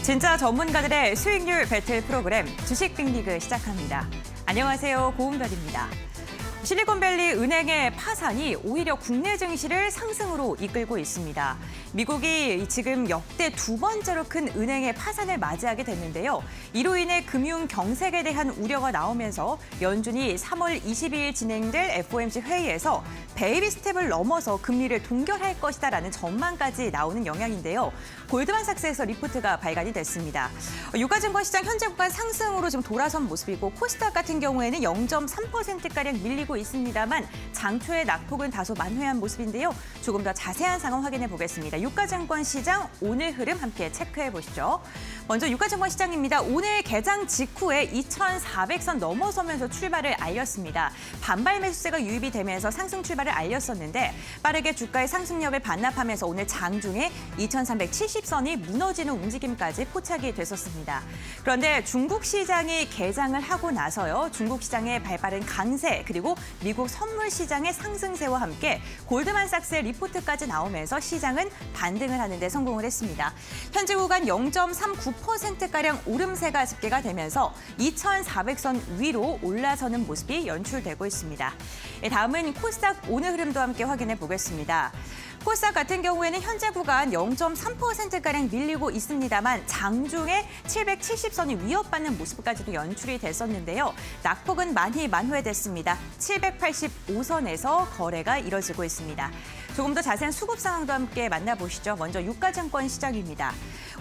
진짜 전문가들의 수익률 배틀 프로그램 주식 빅리그 시작합니다. 안녕하세요. 고은별입니다. 실리콘밸리 은행의 파산이 오히려 국내 증시를 상승으로 이끌고 있습니다. 미국이 지금 역대 두 번째로 큰 은행의 파산을 맞이하게 됐는데요. 이로 인해 금융 경색에 대한 우려가 나오면서 연준이 3월 22일 진행될 FOMC 회의에서 베이비 스텝을 넘어서 금리를 동결할 것이다라는 전망까지 나오는 영향인데요. 골드만삭스에서 리포트가 발간이 됐습니다. 유가증권 시장 현재 구간 상승으로 지금 돌아선 모습이고 코스닥 같은 경우에는 0.3%가량 밀리고 있습니다만 장초의 낙폭은 다소 만회한 모습인데요. 조금 더 자세한 상황 확인해 보겠습니다. 유가증권 시장 오늘 흐름 함께 체크해 보시죠. 먼저 유가증권 시장입니다. 오늘 개장 직후에 2,400선 넘어서면서 출발을 알렸습니다. 반발 매수세가 유입이 되면서 상승 출발을 알렸었는데 빠르게 주가의 상승력을 반납하면서 오늘 장중에 2,370선이 무너지는 움직임까지 포착이 됐었습니다. 그런데 중국 시장이 개장을 하고 나서요. 중국 시장의 발빠른 강세 그리고 미국 선물 시장의 상승세와 함께 골드만삭스의 리포트까지 나오면서 시장은 반등을 하는 데 성공을 했습니다. 현재 구간 0.39%가량 오름세가 집계가 되면서 2,400선 위로 올라서는 모습이 연출되고 있습니다. 다음은 코스닥 오늘 흐름도 함께 확인해 보겠습니다. 코스닥 같은 경우에는 현재 구간 0.3%가량 밀리고 있습니다만 장중에 770선이 위협받는 모습까지도 연출이 됐었는데요. 낙폭은 많이 만회됐습니다. 785선에서 거래가 이뤄지고 있습니다. 조금 더 자세한 수급 상황도 함께 만나보시죠. 먼저 유가증권 시장입니다.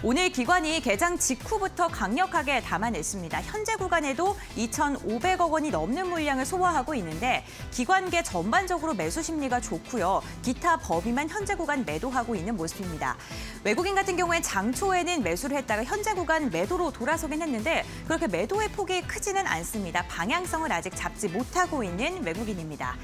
오늘 기관이 개장 직후부터 강력하게 담아냈습니다. 현재 구간에도 2,500억 원이 넘는 물량을 소화하고 있는데 기관계 전반적으로 매수 심리가 좋고요. 기타 법인만 현재 구간 매도하고 있는 모습입니다. 외국인 같은 경우엔 장초에는 매수를 했다가 현재 구간 매도로 돌아서긴 했는데 그렇게 매도의 폭이 크지는 않습니다. 방향성을 아직 잡지 못하고 있는 외국인입니다.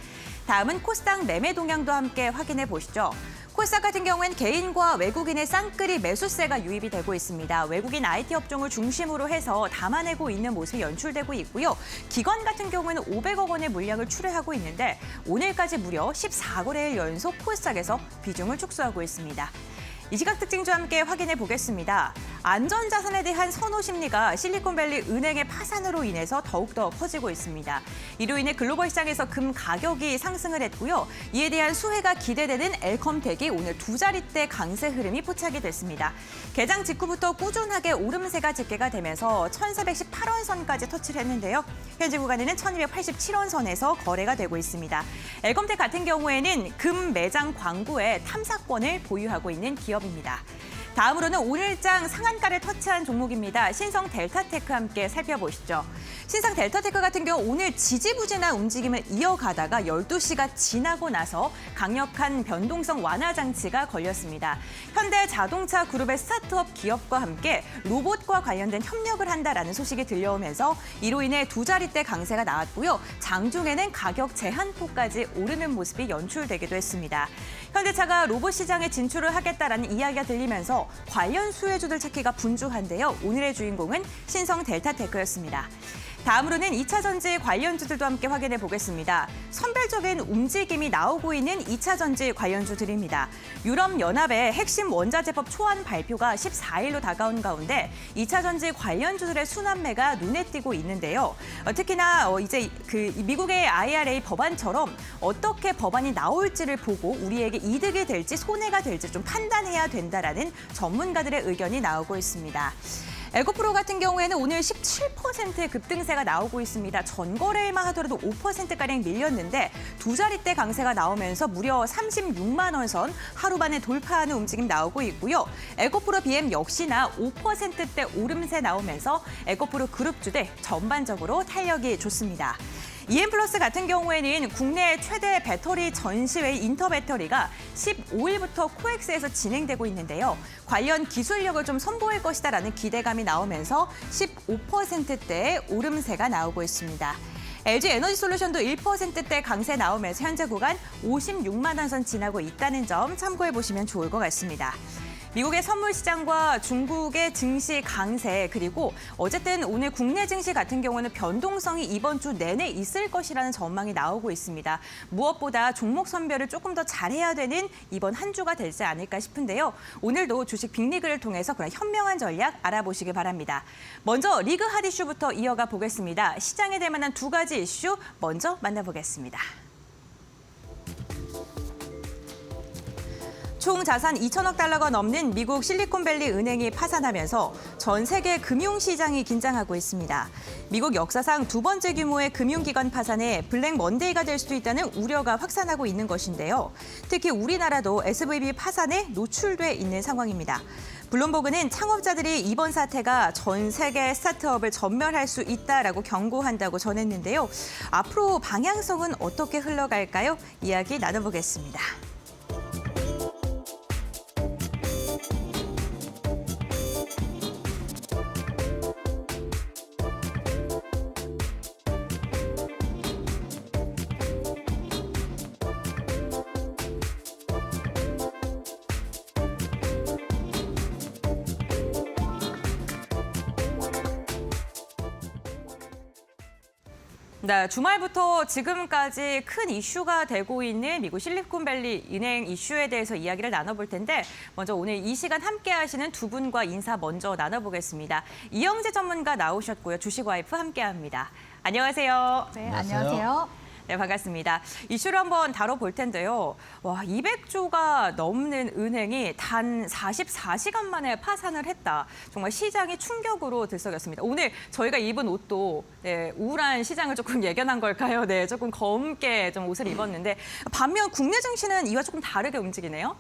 다음은 코스닥 매매 동향도 함께 확인해 보시죠. 코스닥 같은 경우엔 개인과 외국인의 쌍끌이 매수세가 유입이 되고 있습니다. 외국인 IT 업종을 중심으로 해서 담아내고 있는 모습이 연출되고 있고요. 기관 같은 경우에는 500억 원의 물량을 출회하고 있는데 오늘까지 무려 14거래일 연속 코스닥에서 비중을 축소하고 있습니다. 이 시각 특징도 함께 확인해 보겠습니다. 안전자산에 대한 선호 심리가 실리콘밸리 은행의 파산으로 인해서 더욱더 커지고 있습니다. 이로 인해 글로벌 시장에서 금 가격이 상승을 했고요. 이에 대한 수혜가 기대되는 엘컴텍이 오늘 두 자릿대 강세 흐름이 포착이 됐습니다. 개장 직후부터 꾸준하게 오름세가 집계가 되면서 1,418원 선까지 터치를 했는데요. 현재 구간에는 1,287원 선에서 거래가 되고 있습니다. 엘컴텍 같은 경우에는 금 매장 광고에 탐사권을 보유하고 있는 기업입니다. 다음으로는 오늘장 상한가를 터치한 종목입니다. 신성 델타테크 함께 살펴보시죠. 신성 델타테크 같은 경우 오늘 지지부진한 움직임을 이어가다가 12시가 지나고 나서 강력한 변동성 완화 장치가 걸렸습니다. 현대자동차 그룹의 스타트업 기업과 함께 로봇과 관련된 협력을 한다라는 소식이 들려오면서 이로 인해 두 자릿대 강세가 나왔고요. 장중에는 가격 제한폭까지 오르는 모습이 연출되기도 했습니다. 현대차가 로봇 시장에 진출을 하겠다라는 이야기가 들리면서 관련 수혜주들 찾기가 분주한데요. 오늘의 주인공은 신성 델타테크였습니다. 다음으로는 2차 전지 관련주들도 함께 확인해 보겠습니다. 선별적인 움직임이 나오고 있는 2차 전지 관련주들입니다. 유럽연합의 핵심 원자재법 초안 발표가 14일로 다가온 가운데 2차 전지 관련주들의 순환매가 눈에 띄고 있는데요. 특히나 이제 미국의 IRA 법안처럼 어떻게 법안이 나올지를 보고 우리에게 이득이 될지 손해가 될지 좀 판단해야 된다라는 전문가들의 의견이 나오고 있습니다. 에코프로 같은 경우에는 오늘 17%의 급등세가 나오고 있습니다. 전거래일만 하더라도 5%가량 밀렸는데 두 자릿대 강세가 나오면서 무려 36만 원 선 하루 만에 돌파하는 움직임 나오고 있고요. 에코프로 BM 역시나 5%대 오름세 나오면서 에코프로 그룹주들 전반적으로 탄력이 좋습니다. EM플러스 같은 경우에는 국내 최대 배터리 전시회 인터배터리가 15일부터 코엑스에서 진행되고 있는데요. 관련 기술력을 좀 선보일 것이다라는 기대감이 나오면서 15%대의 오름세가 나오고 있습니다. LG 에너지솔루션도 1%대 강세 나오면서 현재 구간 56만 원 선 지나고 있다는 점 참고해 보시면 좋을 것 같습니다. 미국의 선물 시장과 중국의 증시 강세 그리고 어쨌든 오늘 국내 증시 같은 경우는 변동성이 이번 주 내내 있을 것이라는 전망이 나오고 있습니다. 무엇보다 종목 선별을 조금 더 잘해야 되는 이번 한 주가 되지 않을까 싶은데요. 오늘도 주식 빅리그를 통해서 그런 현명한 전략 알아보시기 바랍니다. 먼저 리그 핫 이슈부터 이어가 보겠습니다. 시장에 될 만한 두 가지 이슈 먼저 만나보겠습니다. 총 자산 2천억 달러가 넘는 미국 실리콘밸리 은행이 파산하면서 전 세계 금융시장이 긴장하고 있습니다. 미국 역사상 두 번째 규모의 금융기관 파산에 블랙 먼데이가 될 수도 있다는 우려가 확산하고 있는 것인데요. 특히 우리나라도 SVB 파산에 노출돼 있는 상황입니다. 블룸버그는 창업자들이 이번 사태가 전 세계 스타트업을 전멸할 수 있다라고 경고한다고 전했는데요. 앞으로 방향성은 어떻게 흘러갈까요? 이야기 나눠보겠습니다. 네, 주말부터 지금까지 큰 이슈가 되고 있는 미국 실리콘밸리 은행 이슈에 대해서 이야기를 나눠볼 텐데 먼저 오늘 이 시간 함께 하시는 두 분과 인사 먼저 나눠보겠습니다. 이영재 전문가 나오셨고요. 주식와이프 함께합니다. 안녕하세요. 네, 안녕하세요. 네, 반갑습니다. 이슈를 한번 다뤄볼 텐데요. 와, 200조가 넘는 은행이 단 44시간 만에 파산을 했다. 정말 시장이 충격으로 들썩였습니다. 오늘 저희가 입은 옷도 네, 우울한 시장을 조금 예견한 걸까요? 네, 조금 검게 좀 옷을 입었는데 반면 국내 증시는 이와 조금 다르게 움직이네요.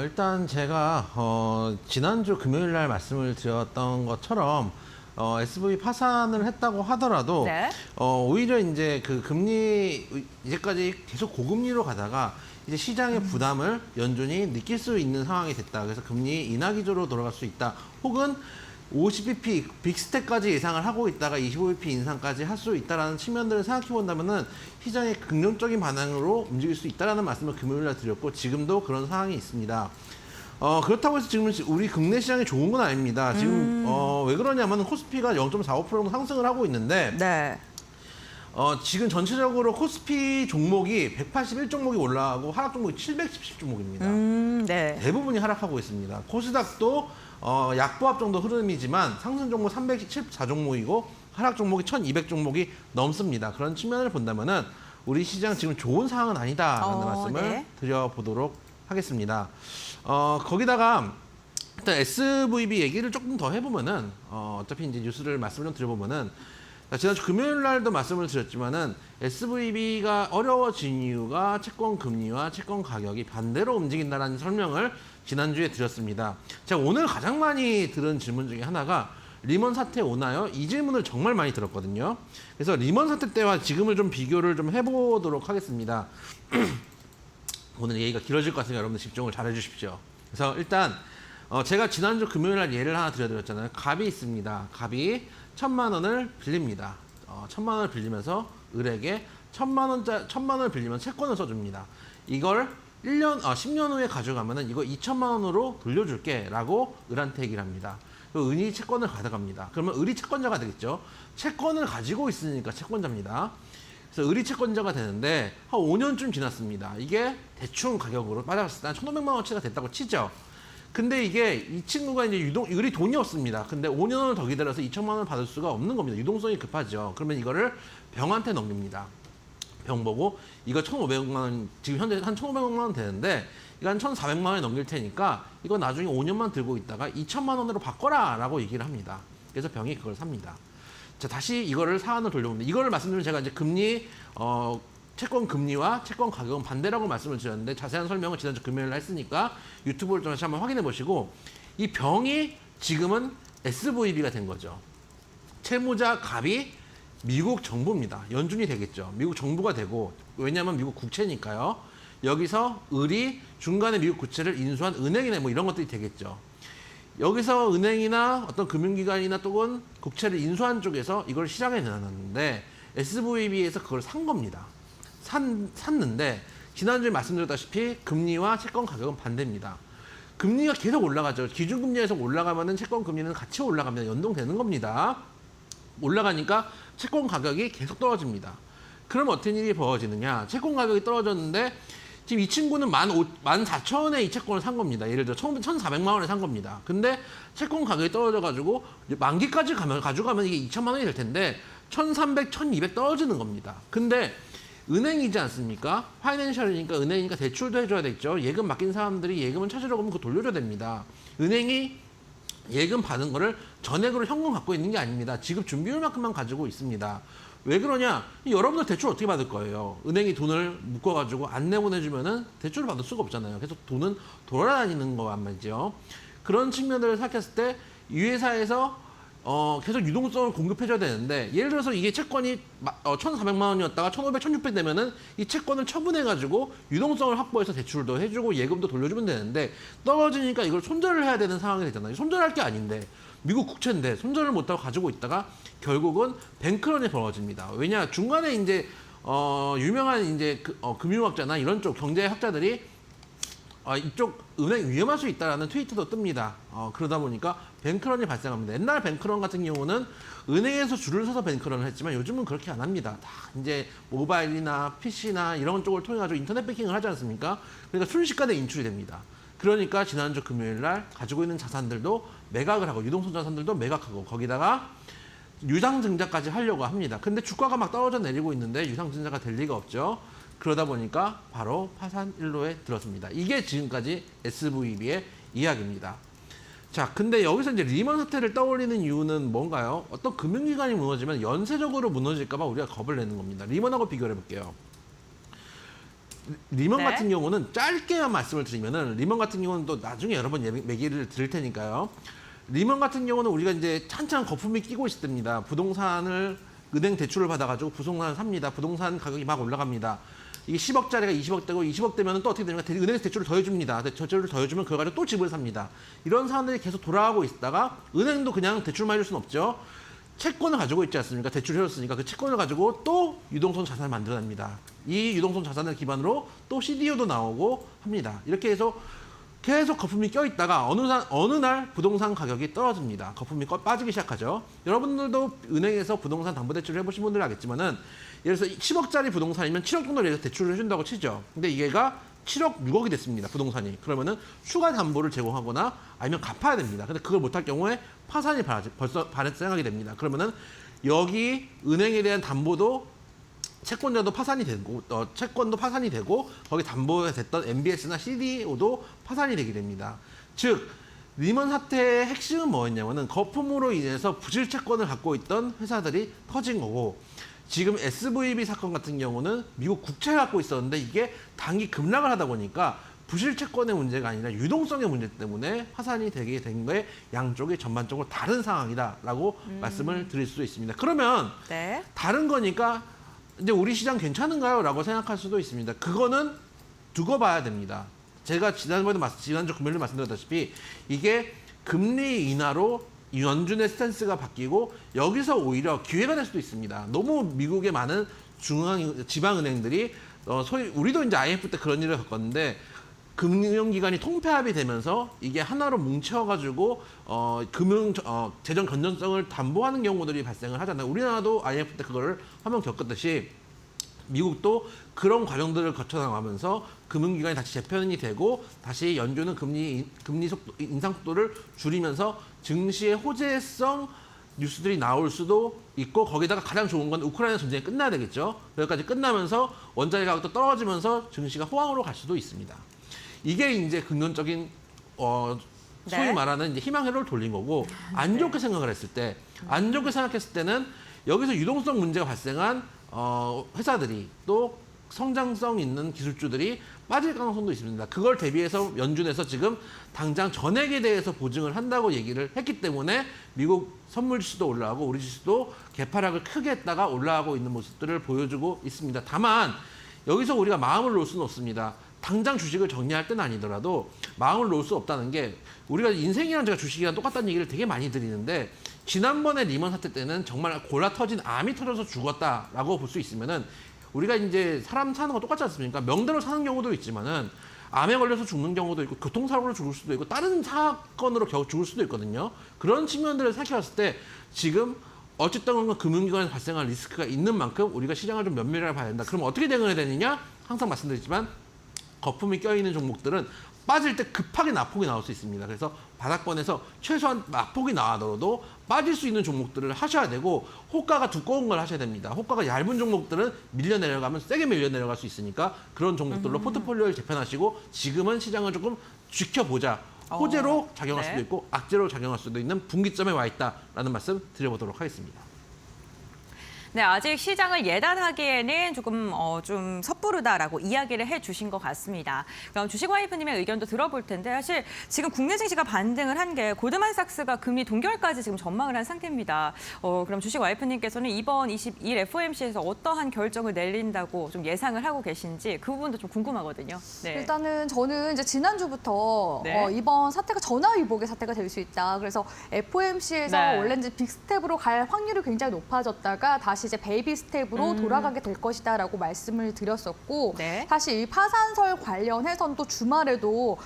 일단 제가 지난주 금요일 날 말씀을 드렸던 것처럼 SV 파산을 했다고 하더라도 네. 오히려 이제 그 금리 이제까지 계속 고금리로 가다가 이제 시장의 부담을 연준이 느낄 수 있는 상황이 됐다. 그래서 금리 인하 기조로 돌아갈 수 있다. 혹은 50bp 빅스텝까지 예상을 하고 있다가 25bp 인상까지 할 수 있다라는 측면들을 생각해 본다면은 시장의 긍정적인 반응으로 움직일 수 있다라는 말씀을 금요일 날 드렸고 지금도 그런 상황이 있습니다. 그렇다고 해서 지금 우리 국내 시장이 좋은 건 아닙니다. 지금 왜 그러냐면 코스피가 0.45% 정도 상승을 하고 있는데 네. 지금 전체적으로 코스피 종목이 181 종목이 올라가고 하락 종목이 710 종목입니다. 네. 대부분이 하락하고 있습니다. 코스닥도 약보합 정도 흐름이지만 상승 종목 314 종목이고 하락 종목이 1200 종목이 넘습니다. 그런 측면을 본다면은 우리 시장 지금 좋은 상황은 아니다라는 말씀을 네. 드려보도록 하겠습니다. 거기다가 일단 SVB 얘기를 조금 더 해보면은 어차피 이제 뉴스를 말씀을 좀 드려보면은 지난주 금요일 날도 말씀을 드렸지만은 SVB가 어려워진 이유가 채권 금리와 채권 가격이 반대로 움직인다라는 설명을 지난주에 드렸습니다. 제가 오늘 가장 많이 들은 질문 중에 하나가 리먼 사태 오나요? 이 질문을 정말 많이 들었거든요. 그래서 리먼 사태 때와 지금을 좀 비교를 좀 해보도록 하겠습니다. 오늘 얘기가 길어질 것 같으니까 여러분들 집중을 잘 해주십시오. 그래서 일단 제가 지난주 금요일 날 예를 하나 드려드렸잖아요. 갑이 있습니다. 갑이 1,000만 원을 빌립니다. 1,000만 원을 빌리면서 을에게 1,000만 원을 빌리면 채권을 써줍니다. 이걸 10년 후에 가져가면은 이거 2,000만 원으로 돌려줄게 라고 을한테 얘기를 합니다. 은이 채권을 가져갑니다. 그러면 을이 채권자가 되겠죠. 채권을 가지고 있으니까 채권자입니다. 그래서 을이 채권자가 되는데 한 5년쯤 지났습니다. 이게 대충 가격으로 빠졌을 때 한 1,500만 원치가 됐다고 치죠. 근데 이게 이 친구가 이제 을이 돈이 없습니다. 근데 5년을 더 기다려서 2,000만 원을 받을 수가 없는 겁니다. 유동성이 급하죠. 그러면 이거를 병한테 넘깁니다. 병 보고 이거 1,500만 원, 지금 현재 한 1,500만 원 되는데 이거 한 1,400만 원에 넘길 테니까 이거 나중에 5년만 들고 있다가 2,000만 원으로 바꿔라 라고 얘기를 합니다. 그래서 병이 그걸 삽니다. 자, 다시 이거를 사안을 돌려봅니다. 이거를 말씀드리면 제가 이제 금리, 채권 금리와 채권 가격은 반대라고 말씀을 드렸는데 자세한 설명을 지난주 금요일 날 했으니까 유튜브를 좀 다시 한번 확인해 보시고 이 병이 지금은 SVB가 된 거죠. 채무자 갑이 미국 정부입니다. 연준이 되겠죠. 미국 정부가 되고 왜냐하면 미국 국채니까요. 여기서 을이 중간에 미국 국채를 인수한 은행이나 뭐 이런 것들이 되겠죠. 여기서 은행이나 어떤 금융기관이나 또는 국채를 인수한 쪽에서 이걸 시장에 내놨는데 SVB에서 그걸 산 겁니다. 샀는데 지난주에 말씀드렸다시피 금리와 채권 가격은 반대입니다. 금리가 계속 올라가죠. 기준금리에서 올라가면은 채권 금리는 같이 올라갑니다. 연동되는 겁니다. 올라가니까 채권 가격이 계속 떨어집니다. 그럼 어떤 일이 벌어지느냐? 채권 가격이 떨어졌는데 지금 이 친구는 14,000원에 이 채권을 산 겁니다. 예를 들어 1,400만 원에 산 겁니다. 근데 채권 가격이 떨어져가지고 만기까지 가져가면 이게 2천만 원이 될 텐데 1,300, 1,200 떨어지는 겁니다. 근데 은행이지 않습니까? 파이낸셜이니까 은행이니까 대출도 해줘야 되겠죠. 예금 맡긴 사람들이 예금을 찾으려고 하면 그거 돌려줘야 됩니다. 은행이 예금 받은 거를 전액으로 현금 갖고 있는 게 아닙니다. 지급 준비율만큼만 가지고 있습니다. 왜 그러냐? 여러분들 대출 어떻게 받을 거예요? 은행이 돈을 묶어가지고 안 내보내주면은 대출을 받을 수가 없잖아요. 그래서 돈은 돌아다니는 거란 말이죠. 그런 측면들을 생각했을 때 이 회사에서 계속 유동성을 공급해줘야 되는데 예를 들어서 이게 채권이 1,400만 원이었다가 1,500, 1,600 되면은 이 채권을 처분해가지고 유동성을 확보해서 대출도 해주고 예금도 돌려주면 되는데 떨어지니까 이걸 손절을 해야 되는 상황이 되잖아요. 손절할 게 아닌데 미국 국채인데 손절을 못하고 가지고 있다가 결국은 뱅크런이 벌어집니다. 왜냐 중간에 이제 유명한 이제 금융학자나 이런 쪽 경제학자들이 이쪽 은행 위험할 수 있다라는 트위터도 뜹니다. 그러다 보니까 뱅크런이 발생합니다. 옛날 뱅크런 같은 경우는 은행에서 줄을 서서 뱅크런을 했지만 요즘은 그렇게 안 합니다. 다 이제 모바일이나 PC나 이런 쪽을 통해 가지고 인터넷 뱅킹을 하지 않습니까? 그러니까 순식간에 인출이 됩니다. 그러니까 지난주 금요일 날 가지고 있는 자산들도 매각을 하고 유동성 자산들도 매각하고 거기다가 유상증자까지 하려고 합니다. 근데 주가가 막 떨어져 내리고 있는데 유상증자가 될 리가 없죠. 그러다 보니까 바로 파산 일로에 들었습니다. 이게 지금까지 SVB의 이야기입니다. 자, 근데 여기서 이제 리먼 사태를 떠올리는 이유는 뭔가요? 어떤 금융기관이 무너지면 연쇄적으로 무너질까 봐 우리가 겁을 내는 겁니다. 리먼하고 비교를 해볼게요. 리먼 같은 경우는 짧게만 말씀을 드리면은 리먼 같은 경우는 또 나중에 여러 번 얘기를 드릴 테니까요. 리먼 같은 경우는 우리가 이제 찬찬 거품이 끼고 있을 때입니다. 부동산을 은행 대출을 받아가지고 부동산을 삽니다. 부동산 가격이 막 올라갑니다. 이게 10억짜리가 20억 되고 20억 되면 또 어떻게 되냐면 은행에서 대출을 더해줍니다. 대출을 더해주면 그걸 가지고 또 집을 삽니다. 이런 사람들이 계속 돌아가고 있다가 은행도 그냥 대출만 해줄 수는 없죠. 채권을 가지고 있지 않습니까? 대출을 해줬으니까 그 채권을 가지고 또 유동성 자산을 만들어냅니다. 이 유동성 자산을 기반으로 또 CDO도 나오고 합니다. 이렇게 해서 계속 거품이 껴있다가 어느 날 부동산 가격이 떨어집니다. 거품이 빠지기 시작하죠. 여러분들도 은행에서 부동산 담보대출을 해보신 분들은 알겠지만은 예를 들어서 10억짜리 부동산이면 7억 정도 내서 대출을 해준다고 치죠. 근데 이게가 7억 6억이 됐습니다. 부동산이. 그러면은 추가 담보를 제공하거나 아니면 갚아야 됩니다. 근데 그걸 못할 경우에 파산이 벌써 발생하게 됩니다. 그러면은 여기 은행에 대한 담보도 채권자도 파산이 되고 채권도 파산이 되고 거기 담보에 됐던 MBS나 CDO도 파산이 되게 됩니다. 즉 리먼 사태의 핵심은 뭐였냐면은 거품으로 인해서 부실 채권을 갖고 있던 회사들이 터진 거고 지금 SVB 사건 같은 경우는 미국 국채를 갖고 있었는데 이게 단기 급락을 하다 보니까 부실 채권의 문제가 아니라 유동성의 문제 때문에 파산이 되게 된 거에 양쪽이 전반적으로 다른 상황이다라고 말씀을 드릴 수 있습니다. 그러면 다른 거니까 이제 우리 시장 괜찮은가요? 라고 생각할 수도 있습니다. 그거는 두고 봐야 됩니다. 제가 지난주 금요일에 말씀드렸다시피 이게 금리 인하로 연준의 스탠스가 바뀌고 여기서 오히려 기회가 될 수도 있습니다. 너무 미국의 많은 지방은행들이 소위 우리도 이제 IMF 때 그런 일을 겪었는데 금융기관이 통폐합이 되면서 이게 하나로 뭉쳐가지고 재정 건전성을 담보하는 경우들이 발생을 하잖아요. 우리나라도 IMF 때 그거를 한번 겪었듯이 미국도 그런 과정들을 거쳐 나가면서 금융기관이 다시 재편이 되고 다시 연준은 금리 인상 속도를 줄이면서 증시의 호재성 뉴스들이 나올 수도 있고 거기다가 가장 좋은 건 우크라이나 전쟁이 끝나야 되겠죠. 여기까지 끝나면서 원자재 가격도 떨어지면서 증시가 호황으로 갈 수도 있습니다. 이게 이제 긍정적인 소위 말하는 이제 희망회로를 돌린 거고 안 좋게 생각을 했을 때 안 좋게 생각했을 때는 여기서 유동성 문제가 발생한 회사들이 또 성장성 있는 기술주들이 빠질 가능성도 있습니다. 그걸 대비해서 연준에서 지금 당장 전액에 대해서 보증을 한다고 얘기를 했기 때문에 미국 선물 지수도 올라가고 우리 지수도 개파락을 크게 했다가 올라가고 있는 모습들을 보여주고 있습니다. 다만 여기서 우리가 마음을 놓을 수는 없습니다. 당장 주식을 정리할 때는 아니더라도 마음을 놓을 수 없다는 게 우리가 인생이랑 제가 주식이랑 똑같다는 얘기를 되게 많이 드리는데 지난번에 리먼 사태 때는 정말 골아 터진 암이 터져서 죽었다라고 볼 수 있으면은 우리가 이제 사람 사는 거 똑같지 않습니까? 명대로 사는 경우도 있지만은 암에 걸려서 죽는 경우도 있고 교통사고로 죽을 수도 있고 다른 사건으로 겨우 죽을 수도 있거든요. 그런 측면들을 생각해봤을 때 지금 어쨌든 금융기관에서 발생할 리스크가 있는 만큼 우리가 시장을 좀 면밀하게 봐야 된다. 그럼 어떻게 대응해야 되느냐? 항상 말씀드리지만 거품이 껴있는 종목들은 빠질 때 급하게 낙폭이 나올 수 있습니다. 그래서 바닥권에서 최소한 낙폭이 나와도 빠질 수 있는 종목들을 하셔야 되고 호가가 두꺼운 걸 하셔야 됩니다. 호가가 얇은 종목들은 밀려 내려가면 세게 밀려 내려갈 수 있으니까 그런 종목들로 포트폴리오를 재편하시고 지금은 시장을 조금 지켜보자. 호재로 작용할 수도 있고 악재로 작용할 수도 있는 분기점에 와 있다라는 말씀 드려보도록 하겠습니다. 네, 아직 시장을 예단하기에는 조금 좀 섣부르다라고 이야기를 해주신 것 같습니다. 그럼 주식와이프님의 의견도 들어볼 텐데 사실 지금 국내 증시가 반등을 한 게 골드만삭스가 금리 동결까지 지금 전망을 한 상태입니다. 그럼 주식와이프님께서는 이번 22일 FOMC에서 어떠한 결정을 내린다고 좀 예상을 하고 계신지 그 부분도 좀 궁금하거든요. 네. 일단은 저는 이제 지난주부터 네. 이번 사태가 전화위복의 사태가 될 수 있다. 그래서 FOMC에서 네. 원래 이제 빅스텝으로 갈 확률이 굉장히 높아졌다가 다시 이제 베이비 스텝으로 돌아가게 될 것이다라고 말씀을 드렸었고 네. 사실 이 파산설 관련해서는 또 주말에도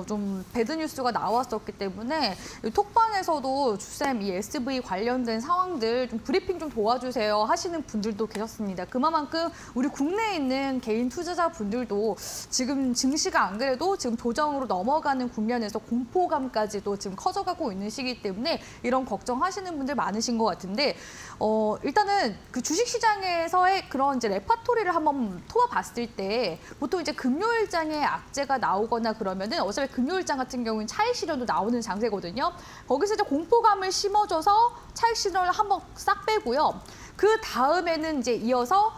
좀 배드 뉴스가 나왔었기 때문에 이 톡방에서도 주쌤 이 SV 관련된 상황들 좀 브리핑 좀 도와주세요 하시는 분들도 계셨습니다. 그만큼 우리 국내에 있는 개인 투자자 분들도 지금 증시가 안 그래도 지금 조정으로 넘어가는 국면에서 공포감까지도 지금 커져가고 있는 시기 때문에 이런 걱정하시는 분들 많으신 것 같은데 일단은 그 주식시장에서의 그런 이제 레파토리를 한번 토어봤을 때 보통 이제 금요일장에 악재가 나오거나 그러면은 어차피 금요일장 같은 경우는 차익 실현도 나오는 장세거든요. 거기서 이제 공포감을 심어줘서 차익 실현을 한번 싹 빼고요. 그 다음에는 이제 이어서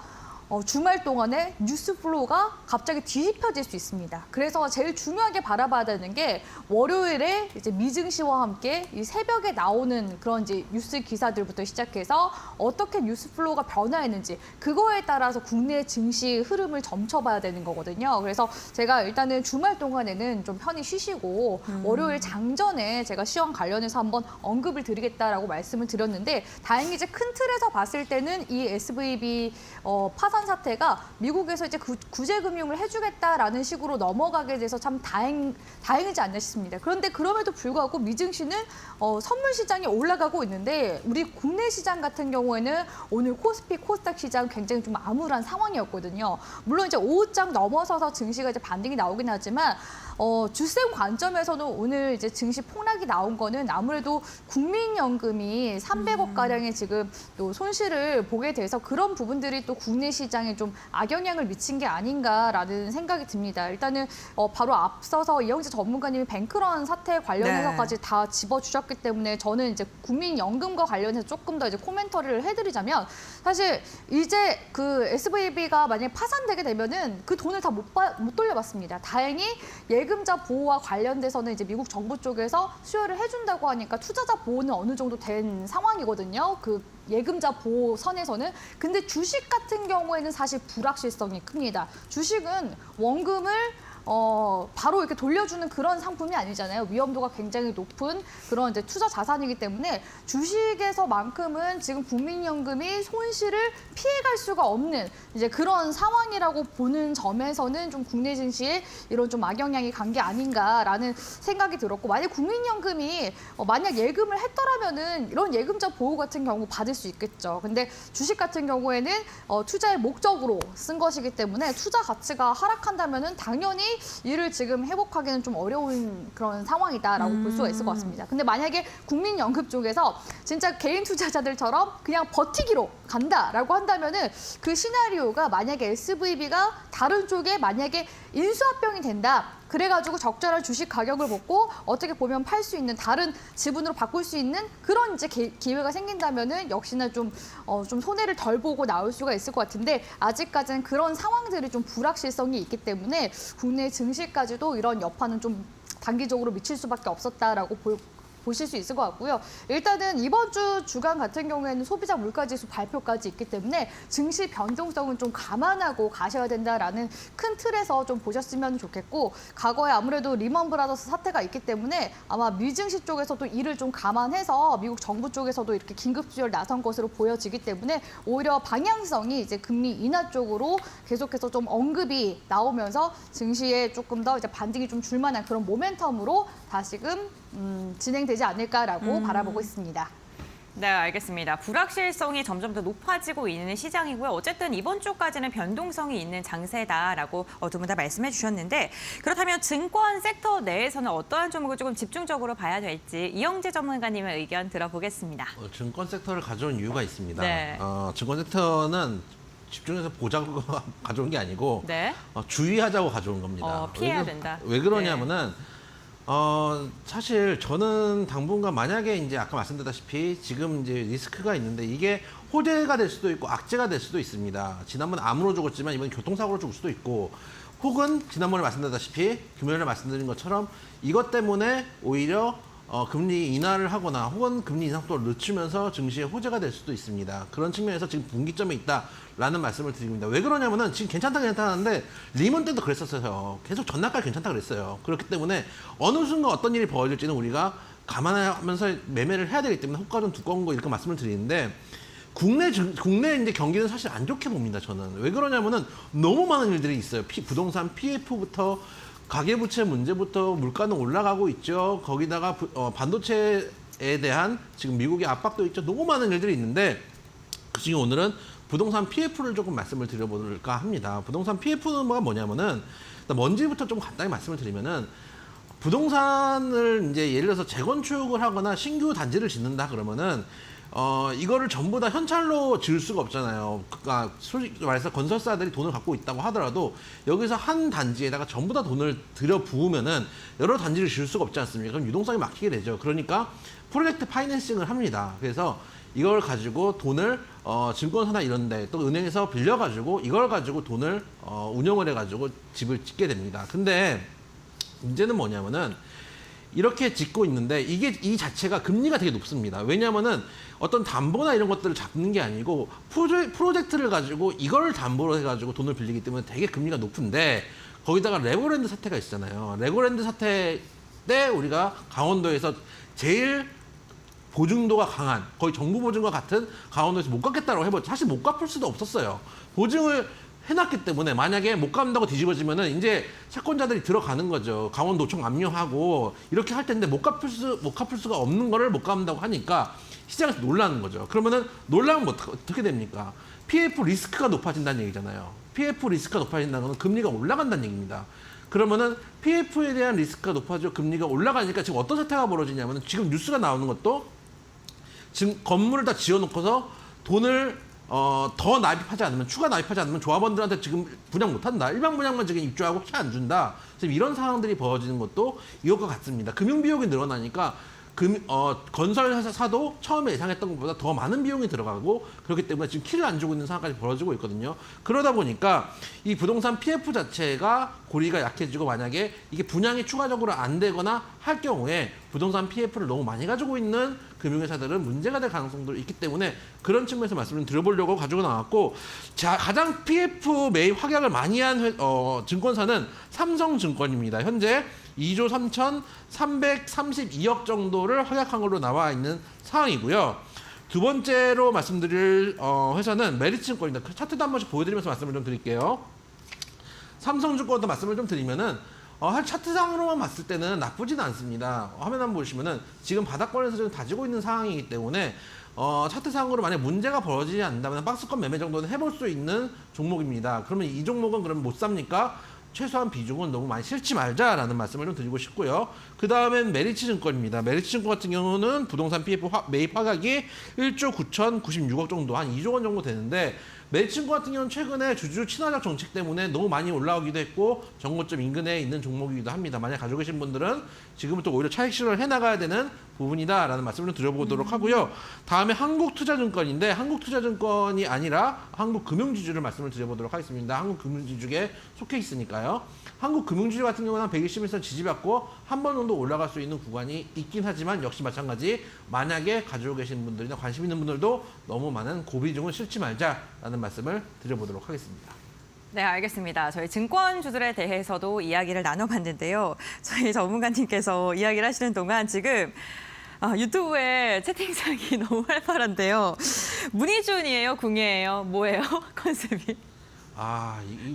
주말 동안에 뉴스 플로우가 갑자기 뒤집혀질 수 있습니다. 그래서 제일 중요하게 바라봐야 되는 게 월요일에 이제 미증시와 함께 이 새벽에 나오는 그런 이제 뉴스 기사들부터 시작해서 어떻게 뉴스 플로우가 변화했는지 그거에 따라서 국내 증시 흐름을 점쳐봐야 되는 거거든요. 그래서 제가 일단은 주말 동안에는 좀 편히 쉬시고 월요일 장전에 제가 시황 관련해서 한번 언급을 드리겠다라고 말씀을 드렸는데 다행히 이제 큰 틀에서 봤을 때는 이 SVB 파산 사태가 미국에서 이제 구제금융을 해주겠다라는 식으로 넘어가게 돼서 참 다행이지 않나 싶습니다. 그런데 그럼에도 불구하고 미증시는 선물 시장이 올라가고 있는데 우리 국내 시장 같은 경우에는 오늘 코스피, 코스닥 시장 굉장히 좀 암울한 상황이었거든요. 물론 이제 오후장 넘어서서 증시가 이제 반등이 나오긴 하지만 주셈 관점에서는 오늘 이제 증시 폭락이 나온 거는 아무래도 국민연금이 300억 가량의 지금 또 손실을 보게 돼서 그런 부분들이 또 국내 시장에 좀 악영향을 미친 게 아닌가라는 생각이 듭니다. 일단은 바로 앞서서 이영재 전문가님이 뱅크런 사태 관련해서까지 다 집어주셨기 때문에 저는 이제 국민연금과 관련해서 조금 더 이제 코멘터리를 해드리자면 사실 이제 그 SVB가 만약에 파산되게 되면은 그 돈을 다 못 돌려받습니다. 다행히 예금자 보호와 관련돼서는 이제 미국 정부 쪽에서 수여를 해준다고 하니까 투자자 보호는 어느 정도 된 상황이거든요. 그 예금자 보호 선에서는. 근데 주식 같은 경우에는 사실 불확실성이 큽니다. 주식은 원금을 바로 이렇게 돌려주는 그런 상품이 아니잖아요. 위험도가 굉장히 높은 그런 이제 투자 자산이기 때문에 주식에서만큼은 지금 국민연금이 손실을 피해갈 수가 없는 이제 그런 상황이라고 보는 점에서는 좀 국내 증시에 이런 좀 악영향이 간 게 아닌가라는 생각이 들었고 만약 국민연금이 만약 예금을 했더라면은 이런 예금자 보호 같은 경우 받을 수 있겠죠. 근데 주식 같은 경우에는 투자의 목적으로 쓴 것이기 때문에 투자 가치가 하락한다면은 당연히 이를 지금 회복하기는 좀 어려운 그런 상황이다라고 볼 수가 있을 것 같습니다. 근데 만약에 국민연금 쪽에서 진짜 개인 투자자들처럼 그냥 버티기로 간다라고 한다면은 그 시나리오가 만약에 SVB가 다른 쪽에 만약에 인수합병이 된다. 그래가지고 적절한 주식 가격을 먹고 어떻게 보면 팔 수 있는 다른 지분으로 바꿀 수 있는 그런 이제 기회가 생긴다면은 역시나 좀 손해를 덜 보고 나올 수가 있을 것 같은데 아직까지는 그런 상황들이 좀 불확실성이 있기 때문에 국내 증시까지도 이런 여파는 좀 단기적으로 미칠 수밖에 없었다라고 보실 수 있을 것 같고요. 일단은 이번 주 주간 같은 경우에는 소비자 물가지수 발표까지 있기 때문에 증시 변동성은 좀 감안하고 가셔야 된다라는 큰 틀에서 좀 보셨으면 좋겠고, 과거에 아무래도 리먼 브라더스 사태가 있기 때문에 아마 미증시 쪽에서도 이를 좀 감안해서 미국 정부 쪽에서도 이렇게 긴급 수혈 나선 것으로 보여지기 때문에 오히려 방향성이 이제 금리 인하 쪽으로 계속해서 좀 언급이 나오면서 증시에 조금 더 이제 반등이 좀 줄만한 그런 모멘텀으로 다시금 진행되지 않을까라고 바라보고 있습니다. 네, 알겠습니다. 불확실성이 점점 더 높아지고 있는 시장이고요. 어쨌든 이번 주까지는 변동성이 있는 장세다라고 두 분 다 말씀해 주셨는데, 그렇다면 증권 섹터 내에서는 어떠한 종목을 조금 집중적으로 봐야 될지 이영재 전문가님의 의견 들어보겠습니다. 증권 섹터를 가져온 이유가 있습니다. 네. 증권 섹터는 집중해서 보자고 가져온 게 아니고 네. 주의하자고 가져온 겁니다. 피해야 된다. 왜 그러냐면은 사실 저는 당분간 만약에 이제 아까 말씀드렸다시피 지금 이제 리스크가 있는데 이게 호재가 될 수도 있고 악재가 될 수도 있습니다. 지난번 암으로 죽었지만 이번 교통사고로 죽을 수도 있고, 혹은 지난번에 말씀드렸다시피 금요일에 말씀드린 것처럼 이것 때문에 오히려 금리 인하를 하거나 혹은 금리 인상 속도를 늦추면서 증시에 호재가 될 수도 있습니다. 그런 측면에서 지금 분기점에 있다라는 말씀을 드립니다. 왜 그러냐면은 지금 괜찮다는데 리먼 때도 그랬었어요. 계속 전날까지 괜찮다 그랬어요. 그렇기 때문에 어느 순간 어떤 일이 벌어질지는 우리가 감안하면서 매매를 해야 되기 때문에 호가 좀 두꺼운 거 이렇게 말씀을 드리는데, 국내 이제 경기는 사실 안 좋게 봅니다. 저는 왜 그러냐면은 너무 많은 일들이 있어요. 부동산 PF부터 가계부채 문제부터 물가는 올라가고 있죠. 거기다가 반도체에 대한 지금 미국의 압박도 있죠. 너무 많은 일들이 있는데, 지금 오늘은 부동산 PF를 조금 말씀을 드려볼까 합니다. 부동산 PF가 뭐냐면은, 먼지부터 좀 간단히 말씀을 드리면은, 부동산을 이제 예를 들어서 재건축을 하거나 신규 단지를 짓는다 그러면은 이거를 전부 다 현찰로 지을 수가 없잖아요. 그러니까 솔직히 말해서 건설사들이 돈을 갖고 있다고 하더라도 여기서 한 단지에다가 전부 다 돈을 들여 부으면은 여러 단지를 지을 수가 없지 않습니까? 그럼 유동성이 막히게 되죠. 그러니까 프로젝트 파이낸싱을 합니다. 그래서 이걸 가지고 돈을 증권사나 이런 데 또 은행에서 빌려가지고 이걸 가지고 돈을 운영을 해가지고 집을 짓게 됩니다. 근데 문제는 뭐냐면은 이렇게 짓고 있는데 이 자체가 금리가 되게 높습니다. 왜냐하면은 어떤 담보나 이런 것들을 잡는 게 아니고 프로젝트를 가지고 이걸 담보로 해가지고 돈을 빌리기 때문에 되게 금리가 높은데, 거기다가 레고랜드 사태가 있잖아요. 레고랜드 사태 때 우리가 강원도에서 제일 보증도가 강한, 거의 정부 보증과 같은 강원도에서 못 갚겠다고 해봤죠. 사실 못 갚을 수도 없었어요. 보증을 해놨기 때문에 만약에 못 갚는다고 뒤집어지면은 이제 채권자들이 들어가는 거죠. 강원도청 압류하고 이렇게 할 텐데 못 갚을 수가 없는 거를 못 갚는다고 하니까 시장에서 놀라는 거죠. 그러면은 놀라면 어떻게 됩니까? PF 리스크가 높아진다는 얘기잖아요. PF 리스크가 높아진다는 건 금리가 올라간다는 얘기입니다. 그러면은 PF에 대한 리스크가 높아지고 금리가 올라가니까 지금 어떤 사태가 벌어지냐면은 지금 뉴스가 나오는 것도 지금 건물을 다 지어놓고서 돈을 더 납입하지 않으면, 추가 납입하지 않으면 조합원들한테 지금 분양 못한다. 일반 분양만 지금 입주하고 피 안 준다. 지금 이런 상황들이 벌어지는 것도 이것과 같습니다. 금융 비용이 늘어나니까 건설사도 처음에 예상했던 것보다 더 많은 비용이 들어가고, 그렇기 때문에 지금 키를 안 주고 있는 상황까지 벌어지고 있거든요. 그러다 보니까 이 부동산 PF 자체가 고리가 약해지고, 만약에 이게 분양이 추가적으로 안 되거나 할 경우에 부동산 PF를 너무 많이 가지고 있는 금융회사들은 문제가 될 가능성도 있기 때문에 그런 측면에서 말씀을 드려보려고 가지고 나왔고, 가장 PF 매입 확약을 많이 한 증권사는 삼성증권입니다. 현재 2조 3,332억 정도를 확약한 걸로 나와 있는 상황이고요. 두 번째로 말씀드릴 회사는 메리츠증권입니다. 그 차트도 한 번씩 보여드리면서 말씀을 좀 드릴게요. 삼성증권도 말씀을 좀 드리면은 차트상으로만 봤을 때는 나쁘진 않습니다. 화면 한번 보시면은 지금 바닥권에서 좀 다지고 있는 상황이기 때문에 차트상으로 만약 문제가 벌어지지 않는다면 박스권 매매 정도는 해볼 수 있는 종목입니다. 그러면 이 종목은 그러면 못 삽니까? 최소한 비중은 너무 많이 싫지 말자라는 말씀을 좀 드리고 싶고요. 그 다음엔 메리츠증권입니다. 메리츠증권 같은 경우는 부동산 PF 매입 확약이 1조 9,096억 정도, 한 2조 원 정도 되는데, 매일친구 같은 경우는 최근에 주주 친화적 정책 때문에 너무 많이 올라오기도 했고 정고점 인근에 있는 종목이기도 합니다. 만약 가지고 계신 분들은 지금부터 오히려 차익 실현을 해나가야 되는 부분이다라는 말씀을 좀 드려보도록 하고요. 다음에 한국투자증권인데 한국투자증권이 아니라 한국금융지주를 말씀을 드려보도록 하겠습니다. 한국금융지주에 속해 있으니까요. 한국금융지주 같은 경우는 한 120에서 지지받고 한 번 정도 올라갈 수 있는 구간이 있긴 하지만 역시 마찬가지 만약에 가지고 계신 분들이나 관심 있는 분들도 너무 많은 고비중은 싫지 말자라는 말씀을 드려보도록 하겠습니다. 네, 알겠습니다. 저희 증권주들에 대해서도 이야기를 나눠봤는데요. 저희 전문가님께서 이야기를 하시는 동안 지금 유튜브에 채팅창이 너무 활발한데요. 문희준이에요? 궁예예요? 뭐예요? 컨셉이?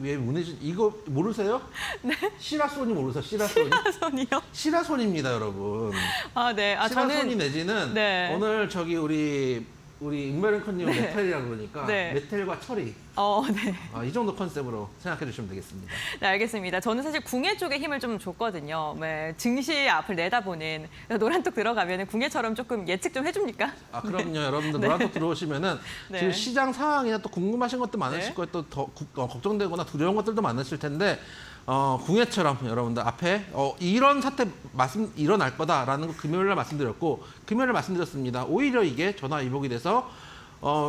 왜 문희준 이거 모르세요? 네. 시라소니 모르세요? 시라소니? 시라손이요? 시라손입니다, 여러분. 네. 시라손이 저는 내지는 네. 오늘 저기 우리 임메링커님 네. 메텔이라고 그러니까 네. 메텔과 철이 네. 이 정도 컨셉으로 생각해 주시면 되겠습니다. 네, 알겠습니다. 저는 사실 궁예 쪽에 힘을 좀 줬거든요. 네, 증시 앞을 내다보는 노란톡 들어가면 궁예처럼 조금 예측 좀 해줍니까? 그럼요. 여러분들 노란톡 들어오시면은 네. 지금 시장 상황이나 또 궁금하신 것도 많으실 네. 거예요. 또 더 걱정되거나 두려운 것들도 많으실 텐데 궁예처럼 여러분들 앞에 이런 사태 일어날 거다라는 거 금요일날 말씀드렸고 금요일날 말씀드렸습니다. 오히려 이게 전화위복이 돼서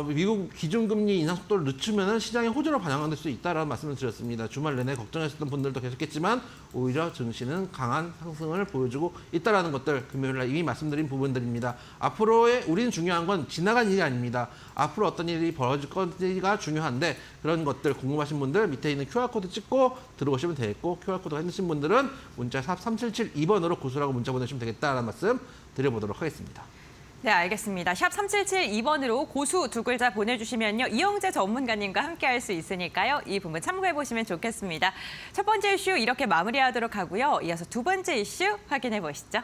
미국 기준금리 인상 속도를 늦추면 시장의 호재로 반영될 수 있다라는 말씀을 드렸습니다. 주말 내내 걱정했었던 분들도 계셨겠지만 오히려 증시는 강한 상승을 보여주고 있다라는 것들 금요일 날 이미 말씀드린 부분들입니다. 앞으로의 우리는 중요한 건 지나간 일이 아닙니다. 앞으로 어떤 일이 벌어질 건지가 중요한데 그런 것들 궁금하신 분들 밑에 있는 QR코드 찍고 들어오시면 되겠고 QR코드가 있으신 분들은 문자 샵 3772번으로 고수라고 문자 보내주시면 되겠다라는 말씀 드려보도록 하겠습니다. 네, 알겠습니다. 샵 3772번으로 고수 두 글자 보내주시면요. 이영재 전문가님과 함께할 수 있으니까요. 이 부분 참고해보시면 좋겠습니다. 첫 번째 이슈 이렇게 마무리하도록 하고요. 이어서 두 번째 이슈 확인해 보시죠.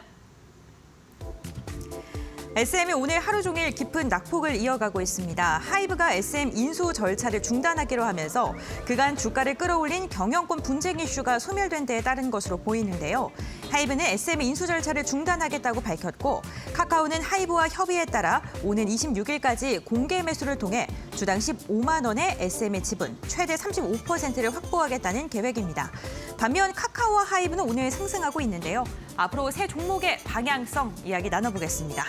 SM이 오늘 하루 종일 깊은 낙폭을 이어가고 있습니다. 하이브가 SM 인수 절차를 중단하기로 하면서 그간 주가를 끌어올린 경영권 분쟁 이슈가 소멸된 데에 따른 것으로 보이는데요. 하이브는 SM 인수 절차를 중단하겠다고 밝혔고 카카오는 하이브와 협의에 따라 오는 26일까지 공개 매수를 통해 주당 15만 원의 SM의 지분 최대 35%를 확보하겠다는 계획입니다. 반면 카카오와 하이브는 오늘 상승하고 있는데요. 앞으로 새 종목의 방향성 이야기 나눠보겠습니다.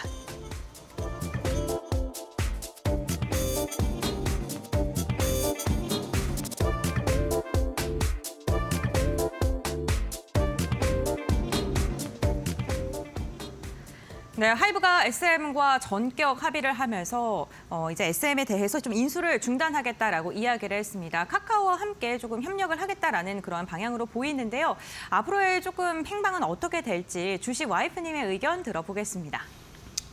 네, 하이브가 SM과 전격 합의를 하면서 이제 SM에 대해서 좀 인수를 중단하겠다라고 이야기를 했습니다. 카카오와 함께 조금 협력을 하겠다라는 그런 방향으로 보이는데요. 앞으로의 조금 행방은 어떻게 될지 주식 와이프님의 의견 들어보겠습니다.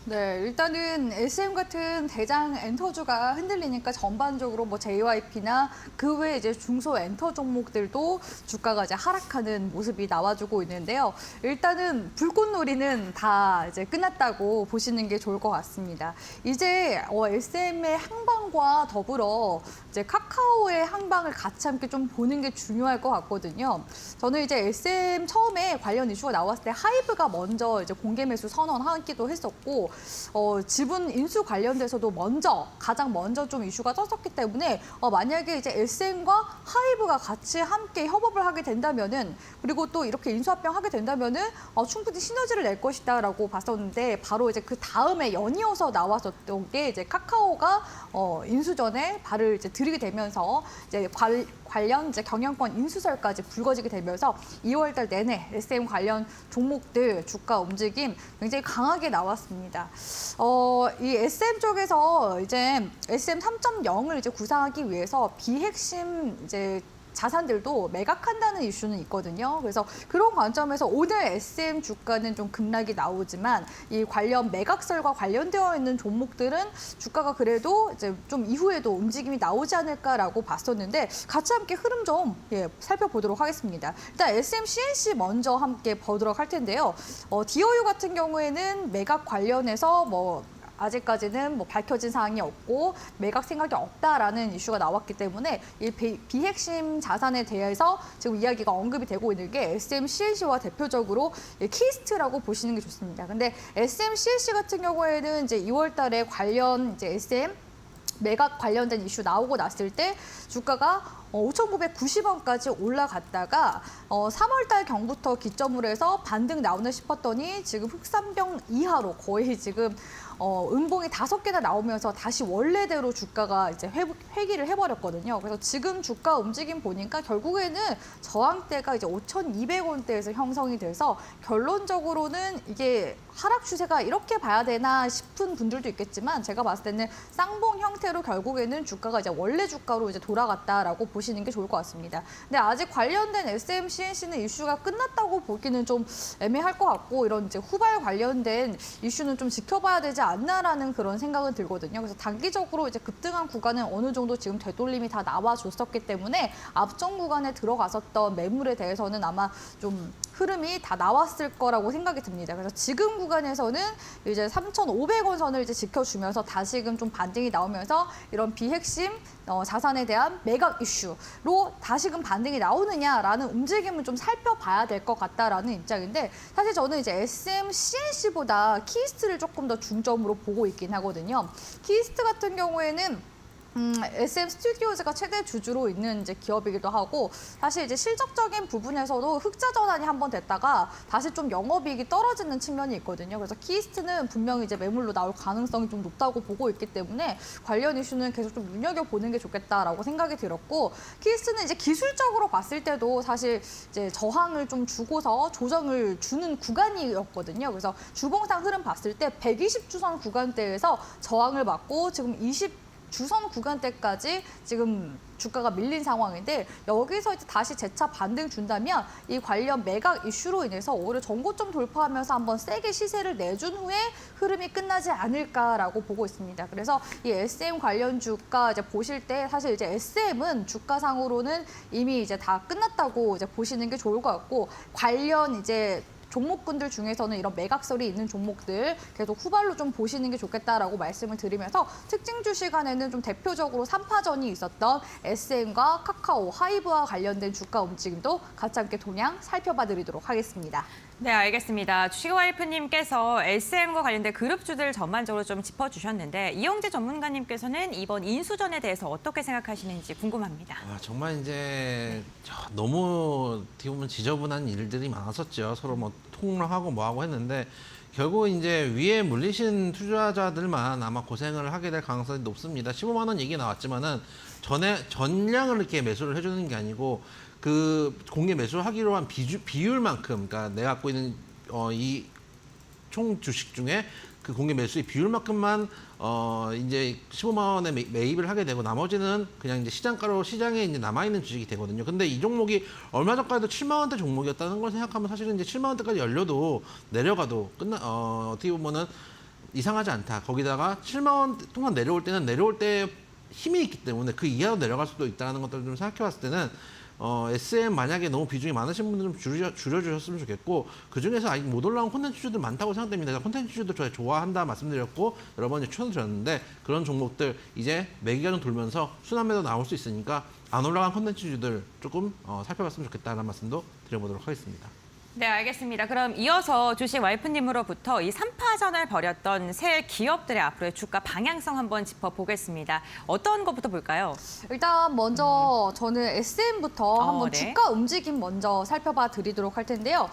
네, 일단은 SM 같은 대장 엔터주가 흔들리니까 전반적으로 뭐 JYP나 그 외에 이제 중소 엔터 종목들도 주가가 이제 하락하는 모습이 나와주고 있는데요. 일단은 불꽃놀이는 다 이제 끝났다고 보시는 게 좋을 것 같습니다. 이제 SM의 항방과 더불어 이제 카카오의 항방을 같이 함께 좀 보는 게 중요할 것 같거든요. 저는 이제 SM 처음에 관련 이슈가 나왔을 때 하이브가 먼저 이제 공개 매수 선언하기도 했었고 지분 인수 관련돼서도 가장 먼저 좀 이슈가 떴었기 때문에 만약에 이제 SM과 하이브가 같이 함께 협업을 하게 된다면은 그리고 또 이렇게 인수합병하게 된다면은 충분히 시너지를 낼 것이다라고 봤었는데 바로 이제 그 다음에 연이어서 나왔었던 게 이제 카카오가 인수 전에 발을 이제 들이게 되면서 이제 관련 이제 경영권 인수설까지 불거지게 되면서 2월달 내내 SM 관련 종목들 주가 움직임 굉장히 강하게 나왔습니다. 이 SM 쪽에서 이제 SM 3.0을 이제 구상하기 위해서 비핵심 이제 자산들도 매각한다는 이슈는 있거든요. 그래서 그런 관점에서 오늘 SM 주가는 좀 급락이 나오지만 이 관련 매각설과 관련되어 있는 종목들은 주가가 그래도 이제 좀 이후에도 움직임이 나오지 않을까라고 봤었는데 같이 함께 흐름 좀 살펴보도록 하겠습니다. 일단 SM CNC 먼저 함께 보도록 할 텐데요. DOU 같은 경우에는 매각 관련해서 아직까지는 밝혀진 사항이 없고 매각 생각이 없다라는 이슈가 나왔기 때문에 이 비핵심 자산에 대해서 지금 이야기가 언급이 되고 있는 게 SM CLC와 대표적으로 키스트라고 보시는 게 좋습니다. 근데 SM CLC 같은 경우에는 이제 2월달에 관련 이제 SM 매각 관련된 이슈 나오고 났을 때 주가가 5,990원까지 올라갔다가 3월 달 경부터 기점으로 해서 반등 나오나 싶었더니 지금 흑산병 이하로 거의 지금 음봉이 5개나 나오면서 다시 원래대로 주가가 이제 회귀를 해버렸거든요. 그래서 지금 주가 움직임 보니까 결국에는 저항대가 이제 5,200원대에서 형성이 돼서 결론적으로는 이게 하락 추세가 이렇게 봐야 되나 싶은 분들도 있겠지만 제가 봤을 때는 쌍봉 형태로 결국에는 주가가 이제 원래 주가로 이제 돌아갔다라고 보시는 게 좋을 것 같습니다. 근데 아직 관련된 SM, CNC는 이슈가 끝났다고 보기는 좀 애매할 것 같고 이런 이제 후발 관련된 이슈는 좀 지켜봐야 되지 않나라는 그런 생각은 들거든요. 그래서 단기적으로 이제 급등한 구간은 어느 정도 지금 되돌림이 다 나와줬었기 때문에 앞전 구간에 들어갔었던 매물에 대해서는 아마 좀 흐름이 다 나왔을 거라고 생각이 듭니다. 그래서 지금 구간에서는 이제 3,500원 선을 이제 지켜주면서 다시금 좀 반등이 나오면서 이런 비핵심 자산에 대한 매각 이슈로 다시금 반등이 나오느냐라는 움직임을 좀 살펴봐야 될 것 같다라는 입장인데 사실 저는 이제 SM, CNC보다 키스트를 조금 더 중점으로 보고 있긴 하거든요. 키스트 같은 경우에는 SM 스튜디오즈가 최대 주주로 있는 이제 기업이기도 하고 사실 이제 실적적인 부분에서도 흑자 전환이 한번 됐다가 다시 좀 영업이익이 떨어지는 측면이 있거든요. 그래서 키스트는 분명히 이제 매물로 나올 가능성이 좀 높다고 보고 있기 때문에 관련 이슈는 계속 좀 눈여겨보는 게 좋겠다라고 생각이 들었고 키스트는 이제 기술적으로 봤을 때도 사실 이제 저항을 좀 주고서 조정을 주는 구간이었거든요. 그래서 주봉상 흐름 봤을 때 120주선 구간대에서 저항을 받고 지금 20주선 구간대까지 지금 주가가 밀린 상황인데 여기서 이제 다시 재차 반등 준다면 이 관련 매각 이슈로 인해서 오히려 전고점 돌파하면서 한번 세게 시세를 내준 후에 흐름이 끝나지 않을까라고 보고 있습니다. 그래서 이 SM 관련 주가 이제 보실 때 사실 이제 SM은 주가상으로는 이미 이제 다 끝났다고 이제 보시는 게 좋을 것 같고 관련 이제 종목군들 중에서는 이런 매각설이 있는 종목들 계속 후발로 좀 보시는 게 좋겠다라고 말씀을 드리면서 특징주 시간에는 좀 대표적으로 3파전이 있었던 SM과 카카오, 하이브와 관련된 주가 움직임도 같이 함께 동향 살펴봐 드리도록 하겠습니다. 네, 알겠습니다. 주식와이프님께서 SM과 관련된 그룹주들 전반적으로 좀 짚어주셨는데 이영재 전문가님께서는 이번 인수전에 대해서 어떻게 생각하시는지 궁금합니다. 정말 이제 너무 어떻게 보면 지저분한 일들이 많았었죠. 서로 뭐 통화하고 뭐하고 했는데 결국 이제 위에 물리신 투자자들만 아마 고생을 하게 될 가능성이 높습니다. 15만 원 얘기 나왔지만은 전량을 이렇게 매수를 해주는 게 아니고 그 공개 매수하기로 한 비율만큼, 그러니까 내가 갖고 있는 이 총 주식 중에 그 공개 매수의 비율만큼만 이제 15만 원에 매입을 하게 되고 나머지는 그냥 이제 시장가로 시장에 이제 남아 있는 주식이 되거든요. 근데 이 종목이 얼마 전까지도 7만 원대 종목이었다는 걸 생각하면 사실은 이제 7만 원대까지 열려도 내려가도 어떻게 보면은 이상하지 않다. 거기다가 7만 원 동안 내려올 때는 내려올 때 힘이 있기 때문에 그 이하로 내려갈 수도 있다는 것들을 좀 생각해 봤을 때는 SM 만약에 너무 비중이 많으신 분들은 좀 줄여주셨으면 좋겠고 그중에서 아직 못 올라온 콘텐츠주들 많다고 생각됩니다. 콘텐츠주도 저 좋아한다 말씀드렸고 여러 번 추천드렸는데 그런 종목들 이제 매기가 좀 돌면서 순환매도 나올 수 있으니까 안 올라간 콘텐츠주들 조금 살펴봤으면 좋겠다는 말씀도 드려보도록 하겠습니다. 네, 알겠습니다. 그럼 이어서 주식 와이프님으로부터 이 3파전을 벌였던 새 기업들의 앞으로의 주가 방향성 한번 짚어보겠습니다. 어떤 것부터 볼까요? 일단 먼저 저는 SM부터 한번 네. 주가 움직임 먼저 살펴봐 드리도록 할 텐데요.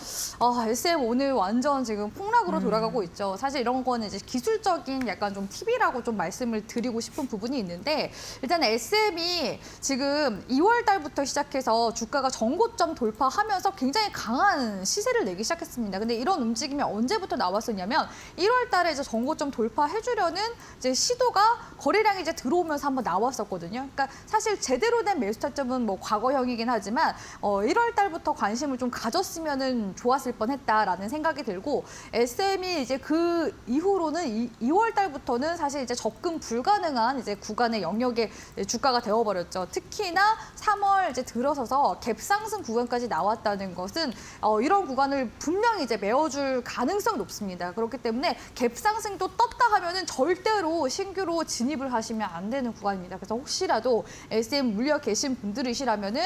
SM 오늘 완전 지금 폭락으로 돌아가고 있죠. 사실 이런 거는 이제 기술적인 약간 좀 팁이라고 좀 말씀을 드리고 싶은 부분이 있는데 일단 SM이 지금 2월 달부터 시작해서 주가가 전고점 돌파하면서 굉장히 강한 시세를 내기 시작했습니다. 근데 이런 움직임이 언제부터 나왔었냐면 1월 달에 이제 전고점 돌파해주려는 이제 시도가 거래량이 이제 들어오면서 한번 나왔었거든요. 그러니까 사실 제대로 된 매수 타점은 뭐 과거형이긴 하지만 1월 달부터 관심을 좀 가졌으면은 좋았을 뻔했다라는 생각이 들고 SM이 이제 그 이후로는 2월 달부터는 사실 이제 접근 불가능한 이제 구간의 영역의 주가가 되어버렸죠. 특히나 3월 이제 들어서서 갭 상승 구간까지 나왔다는 것은 이런 구간을 분명히 이제 메워줄 가능성이 높습니다. 그렇기 때문에 갭 상승도 떴다 하면은 절대로 신규로 진입을 하시면 안 되는 구간입니다. 그래서 혹시라도 SM 물려 계신 분들이시라면은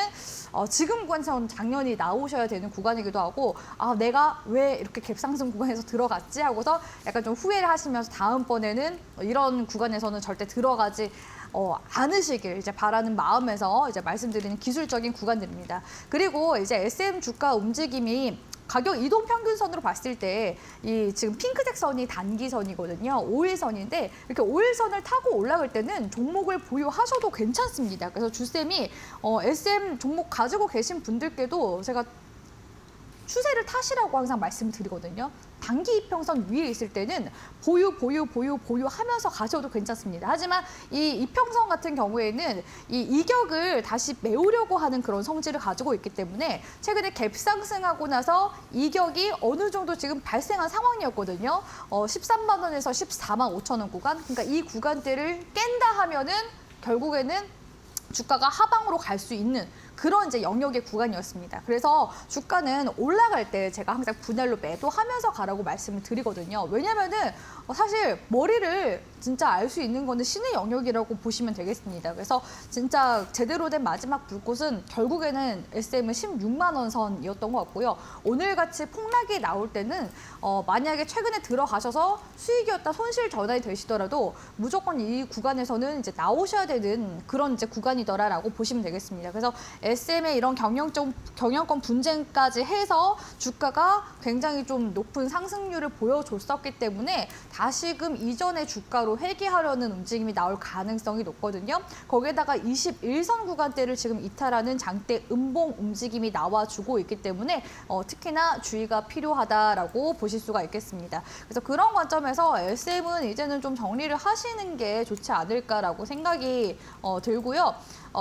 지금 구간에서는 당연히 나오셔야 되는 구간이기도 하고 내가 왜 이렇게 갭 상승 구간에서 들어갔지 하고서 약간 좀 후회를 하시면서 다음번에는 이런 구간에서는 절대 들어가지 않으시길 이제 바라는 마음에서 이제 말씀드리는 기술적인 구간들입니다. 그리고 이제 SM 주가 움직임이 가격 이동 평균선으로 봤을 때 이 지금 핑크색 선이 단기선이거든요. 5일선인데 이렇게 5일선을 타고 올라갈 때는 종목을 보유하셔도 괜찮습니다. 그래서 주쌤이 SM 종목 가지고 계신 분들께도 제가 추세를 타시라고 항상 말씀드리거든요. 단기 이평선 위에 있을 때는 보유하면서 가셔도 괜찮습니다. 하지만 이 이평선 같은 경우에는 이 이격을 다시 메우려고 하는 그런 성질을 가지고 있기 때문에 최근에 갭 상승하고 나서 이격이 어느 정도 지금 발생한 상황이었거든요. 13만 원에서 14만 5천 원 구간. 그러니까 이 구간대를 깬다 하면은 결국에는 주가가 하방으로 갈 수 있는 그런 이제 영역의 구간이었습니다. 그래서 주가는 올라갈 때 제가 항상 분할로 매도하면서 가라고 말씀을 드리거든요. 왜냐면은 사실 머리를 진짜 알 수 있는 거는 신의 영역이라고 보시면 되겠습니다. 그래서 진짜 제대로 된 마지막 불꽃은 결국에는 SM은 16만 원 선이었던 것 같고요. 오늘같이 폭락이 나올 때는 만약에 최근에 들어가셔서 수익이었다 손실 전환이 되시더라도 무조건 이 구간에서는 이제 나오셔야 되는 그런 이제 구간이더라라고 보시면 되겠습니다. 그래서 SM의 이런 경영권 분쟁까지 해서 주가가 굉장히 좀 높은 상승률을 보여줬었기 때문에 다시금 이전의 주가로 회귀하려는 움직임이 나올 가능성이 높거든요. 거기에다가 21선 구간대를 지금 이탈하는 장대 음봉 움직임이 나와주고 있기 때문에 특히나 주의가 필요하다라고 보실 수가 있겠습니다. 그래서 그런 관점에서 SM은 이제는 좀 정리를 하시는 게 좋지 않을까라고 생각이 들고요.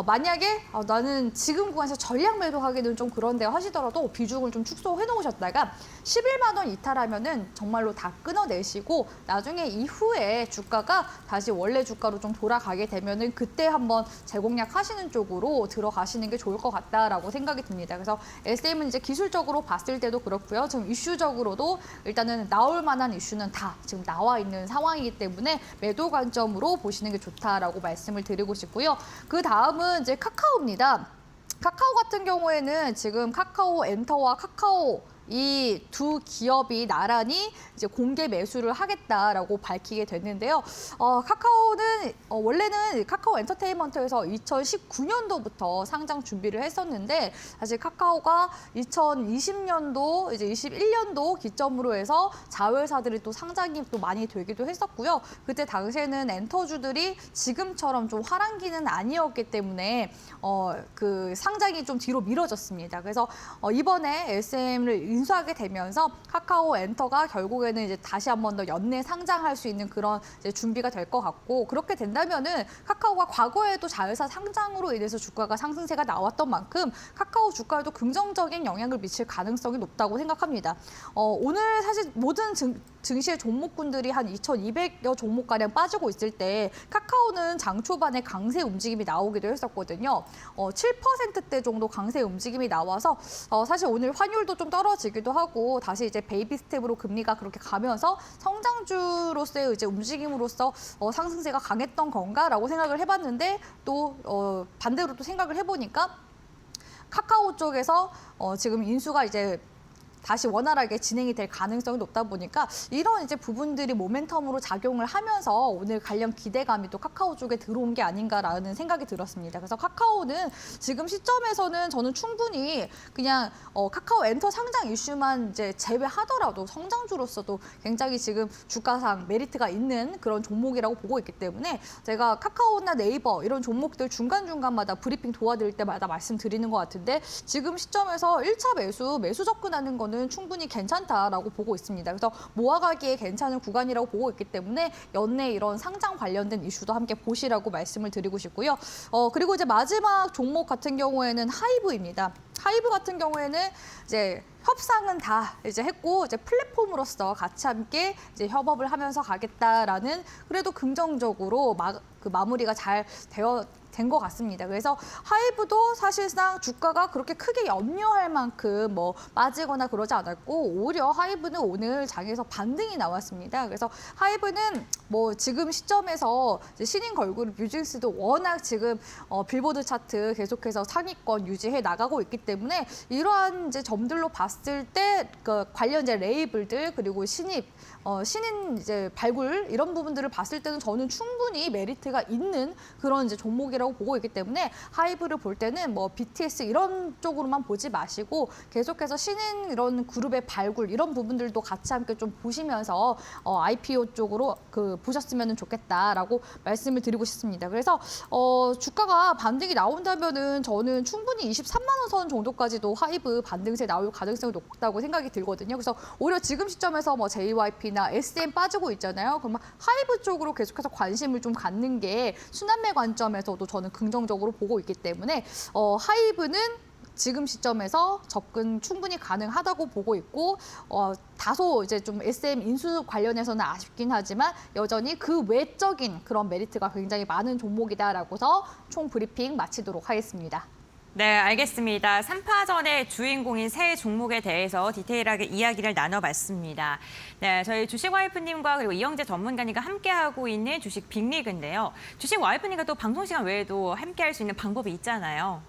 만약에 나는 지금 구간에서 전량 매도하기는 좀 그런데 하시더라도 비중을 좀 축소해 놓으셨다가 11만 원 이탈하면은 정말로 다 끊어내시고 나중에 이후에 주가가 다시 원래 주가로 좀 돌아가게 되면은 그때 한번 재공략 하시는 쪽으로 들어가시는 게 좋을 것 같다라고 생각이 듭니다. 그래서 SM은 이제 기술적으로 봤을 때도 그렇고요. 지금 이슈적으로도 일단은 나올 만한 이슈는 다 지금 나와 있는 상황이기 때문에 매도 관점으로 보시는 게 좋다라고 말씀을 드리고 싶고요. 그 다음은 이제 카카오입니다. 카카오 같은 경우에는 지금 카카오 엔터와 카카오 이 두 기업이 나란히 이제 공개 매수를 하겠다라고 밝히게 됐는데요. 카카오는 원래는 카카오 엔터테인먼트에서 2019년도부터 상장 준비를 했었는데 사실 카카오가 2020년도 이제 21년도 기점으로 해서 자회사들이 또 상장이 또 많이 되기도 했었고요. 그때 당시에는 엔터주들이 지금처럼 좀 화랑기는 아니었기 때문에 그 상장이 좀 뒤로 미뤄졌습니다. 그래서 이번에 SM을 인수하게 되면서 카카오 엔터가 결국에는 이제 다시 한 번 더 연내 상장할 수 있는 그런 이제 준비가 될 것 같고 그렇게 된다면은 카카오가 과거에도 자회사 상장으로 인해서 주가가 상승세가 나왔던 만큼 카카오 주가에도 긍정적인 영향을 미칠 가능성이 높다고 생각합니다. 오늘 사실 모든 증시의 종목군들이 한 2,200여 종목가량 빠지고 있을 때 카카오는 장 초반에 강세 움직임이 나오기도 했었거든요. 7%대 정도 강세 움직임이 나와서 사실 오늘 환율도 좀 떨어지기도 하고 다시 이제 베이비 스텝으로 금리가 그렇게 가면서 성장주로서의 이제 움직임으로서 상승세가 강했던 건가라고 생각을 해봤는데 또 반대로 또 생각을 해보니까 카카오 쪽에서 지금 인수가 이제 다시 원활하게 진행이 될 가능성이 높다 보니까 이런 이제 부분들이 모멘텀으로 작용을 하면서 오늘 관련 기대감이 또 카카오 쪽에 들어온 게 아닌가라는 생각이 들었습니다. 그래서 카카오는 지금 시점에서는 저는 충분히 그냥 카카오 엔터 상장 이슈만 이제 제외하더라도 성장주로서도 굉장히 지금 주가상 메리트가 있는 그런 종목이라고 보고 있기 때문에 제가 카카오나 네이버 이런 종목들 중간중간마다 브리핑 도와드릴 때마다 말씀드리는 것 같은데 지금 시점에서 1차 매수 접근하는 건 충분히 괜찮다라고 보고 있습니다. 그래서 모아가기에 괜찮은 구간이라고 보고 있기 때문에 연내 이런 상장 관련된 이슈도 함께 보시라고 말씀을 드리고 싶고요. 그리고 이제 마지막 종목 같은 경우에는 하이브입니다. 하이브 같은 경우에는 이제 협상은 다 이제 했고 이제 플랫폼으로서 같이 함께 이제 협업을 하면서 가겠다라는 그래도 긍정적으로 마무리가 잘 된 것 같습니다. 그래서 하이브도 사실상 주가가 그렇게 크게 염려할 만큼 뭐 빠지거나 그러지 않았고 오히려 하이브는 오늘 장에서 반등이 나왔습니다. 그래서 하이브는 뭐 지금 시점에서 이제 신인 걸그룹 뉴진스도 워낙 지금 빌보드 차트 계속해서 상위권 유지해 나가고 있기 때문에 이러한 이제 점들로 봤을 때 그 관련 이제 레이블들 그리고 신인 이제 발굴 이런 부분들을 봤을 때는 저는 충분히 메리트가 있는 그런 이제 종목이라고 보고 있기 때문에 하이브를 볼 때는 뭐 BTS 이런 쪽으로만 보지 마시고 계속해서 신인 이런 그룹의 발굴 이런 부분들도 같이 함께 좀 보시면서 IPO 쪽으로 보셨으면 좋겠다라고 말씀을 드리고 싶습니다. 그래서 주가가 반등이 나온다면은 저는 충분히 23만 원 선 정도까지도 하이브 반등세 나올 가능성이 높다고 생각이 들거든요. 그래서 오히려 지금 시점에서 뭐 JYP나 SM 빠지고 있잖아요. 그러면 하이브 쪽으로 계속해서 관심을 좀 갖는 게 순환매 관점에서도 저는 긍정적으로 보고 있기 때문에 하이브는 지금 시점에서 접근 충분히 가능하다고 보고 있고 다소 이제 좀 SM 인수 관련해서는 아쉽긴 하지만 여전히 그 외적인 그런 메리트가 굉장히 많은 종목이다라고서 총 브리핑 마치도록 하겠습니다. 네, 알겠습니다. 3파전의 주인공인 세 종목에 대해서 디테일하게 이야기를 나눠봤습니다. 네, 저희 주식 와이프님과 그리고 이영재 전문가님과 함께하고 있는 주식 빅리그인데요. 주식 와이프님과 또 방송 시간 외에도 함께할 수 있는 방법이 있잖아요.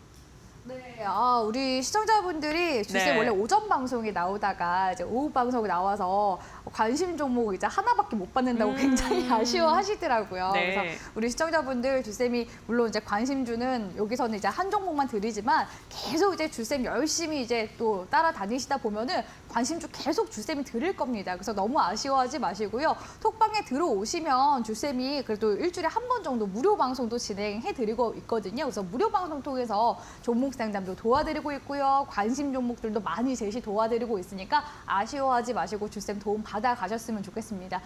네, 우리 시청자분들이 주식 네. 원래 오전 방송에 나오다가 이제 오후 방송에 나와서 관심 종목 이제 하나밖에 못 받는다고 굉장히 아쉬워하시더라고요. 네. 그래서 우리 시청자분들 주쌤이 물론 이제 관심주는 여기서는 이제 한 종목만 드리지만 계속 이제 주쌤 열심히 이제 또 따라다니시다 보면은 관심주 계속 주쌤이 드릴 겁니다. 그래서 너무 아쉬워하지 마시고요. 톡방에 들어오시면 주쌤이 그래도 일주일에 한 번 정도 무료 방송도 진행해드리고 있거든요. 그래서 무료 방송 통해서 종목 상담도 도와드리고 있고요. 관심 종목들도 많이 제시 도와드리고 있으니까 아쉬워하지 마시고 주쌤 도움 받아가셨으면 좋겠습니다.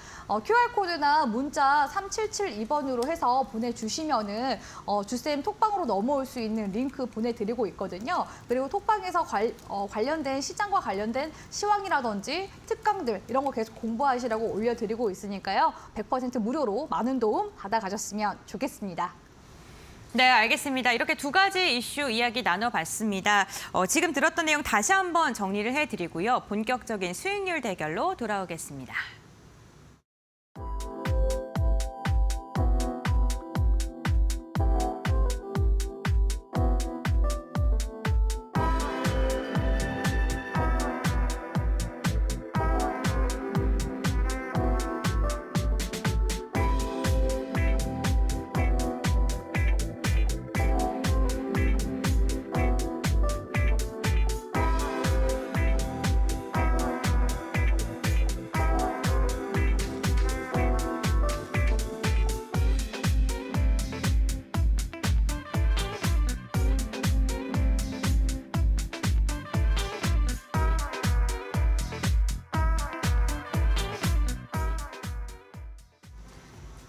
QR코드나 문자 3772번으로 해서 보내주시면은 주쌤 톡방으로 넘어올 수 있는 링크 보내드리고 있거든요. 그리고 톡방에서 관련된 시장과 관련된 시황이라든지 특강들 이런 거 계속 공부하시라고 올려드리고 있으니까요. 100% 무료로 많은 도움 받아가셨으면 좋겠습니다. 네, 알겠습니다. 이렇게 두 가지 이슈 이야기 나눠봤습니다. 지금 들었던 내용 다시 한번 정리를 해드리고요. 본격적인 수익률 대결로 돌아오겠습니다.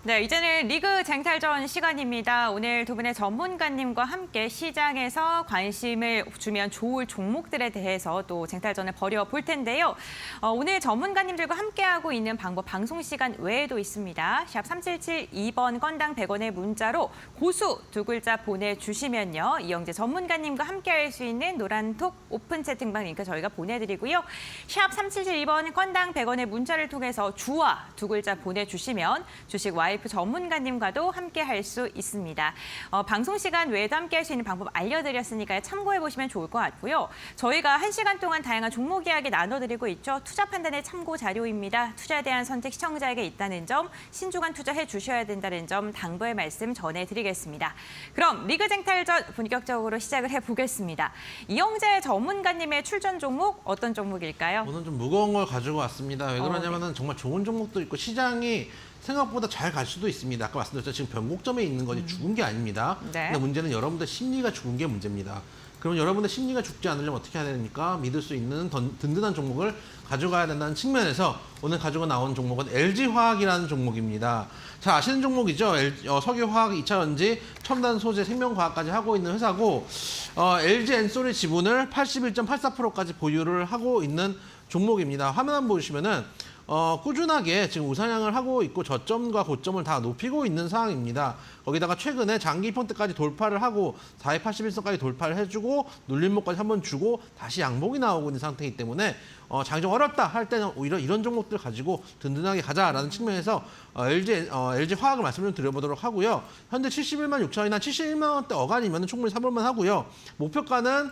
네, 이제는 리그 쟁탈전 시간입니다. 오늘 두 분의 전문가님과 함께 시장에서 관심을 주면 좋을 종목들에 대해서 또 쟁탈전을 벌여볼 텐데요. 오늘 전문가님들과 함께하고 있는 방법 방송 시간 외에도 있습니다. 샵 3772번 건당 100원의 문자로 고수 두 글자 보내주시면요. 이영재 전문가님과 함께할 수 있는 노란톡 오픈 채팅방 링크 저희가 보내드리고요. 샵 3772번 건당 100원의 문자를 통해서 주와 두 글자 보내주시면 주식 와이프 전문가님과도 함께할 수 있습니다. 방송 시간 외에도 함께할 수 있는 방법 알려드렸으니까요. 참고해보시면 좋을 것 같고요. 저희가 1시간 동안 다양한 종목 이야기 나눠드리고 있죠. 투자 판단의 참고 자료입니다. 투자에 대한 선택 시청자에게 있다는 점, 신중한 투자해 주셔야 된다는 점 당부의 말씀 전해드리겠습니다. 그럼 리그 쟁탈전 본격적으로 시작을 해보겠습니다. 이영재 전문가님의 출전 종목 어떤 종목일까요? 오늘 좀 무거운 걸 가지고 왔습니다. 왜 그러냐면은 정말 좋은 종목도 있고 시장이 생각보다 잘 갈 수도 있습니다. 아까 말씀드렸죠. 지금 변곡점에 있는 거지 죽은 게 아닙니다. 네. 근데 문제는 여러분들 심리가 죽은 게 문제입니다. 그러면 여러분들 심리가 죽지 않으려면 어떻게 해야 됩니까? 믿을 수 있는 든든한 종목을 가져가야 된다는 측면에서 오늘 가지고 나온 종목은 LG화학이라는 종목입니다. 잘 아시는 종목이죠. 석유화학, 2차전지, 첨단 소재, 생명과학까지 하고 있는 회사고 LG 엔솔의 지분을 81.84%까지 보유를 하고 있는 종목입니다. 화면 한번 보시면은 꾸준하게 지금 우상향을 하고 있고 저점과 고점을 다 높이고 있는 상황입니다. 거기다가 최근에 장기 펀트까지 돌파를 하고 481선까지 돌파를 해주고 눌림목까지 한번 주고 다시 양봉이 나오고 있는 상태이기 때문에 장이 좀 어렵다 할 때는 오히려 이런 종목들 가지고 든든하게 가자라는 측면에서 LG 화학을 말씀 좀 드려보도록 하고요. 현재 71만 6천원이나 71만 원대 어간이면 충분히 사볼만 하고요. 목표가는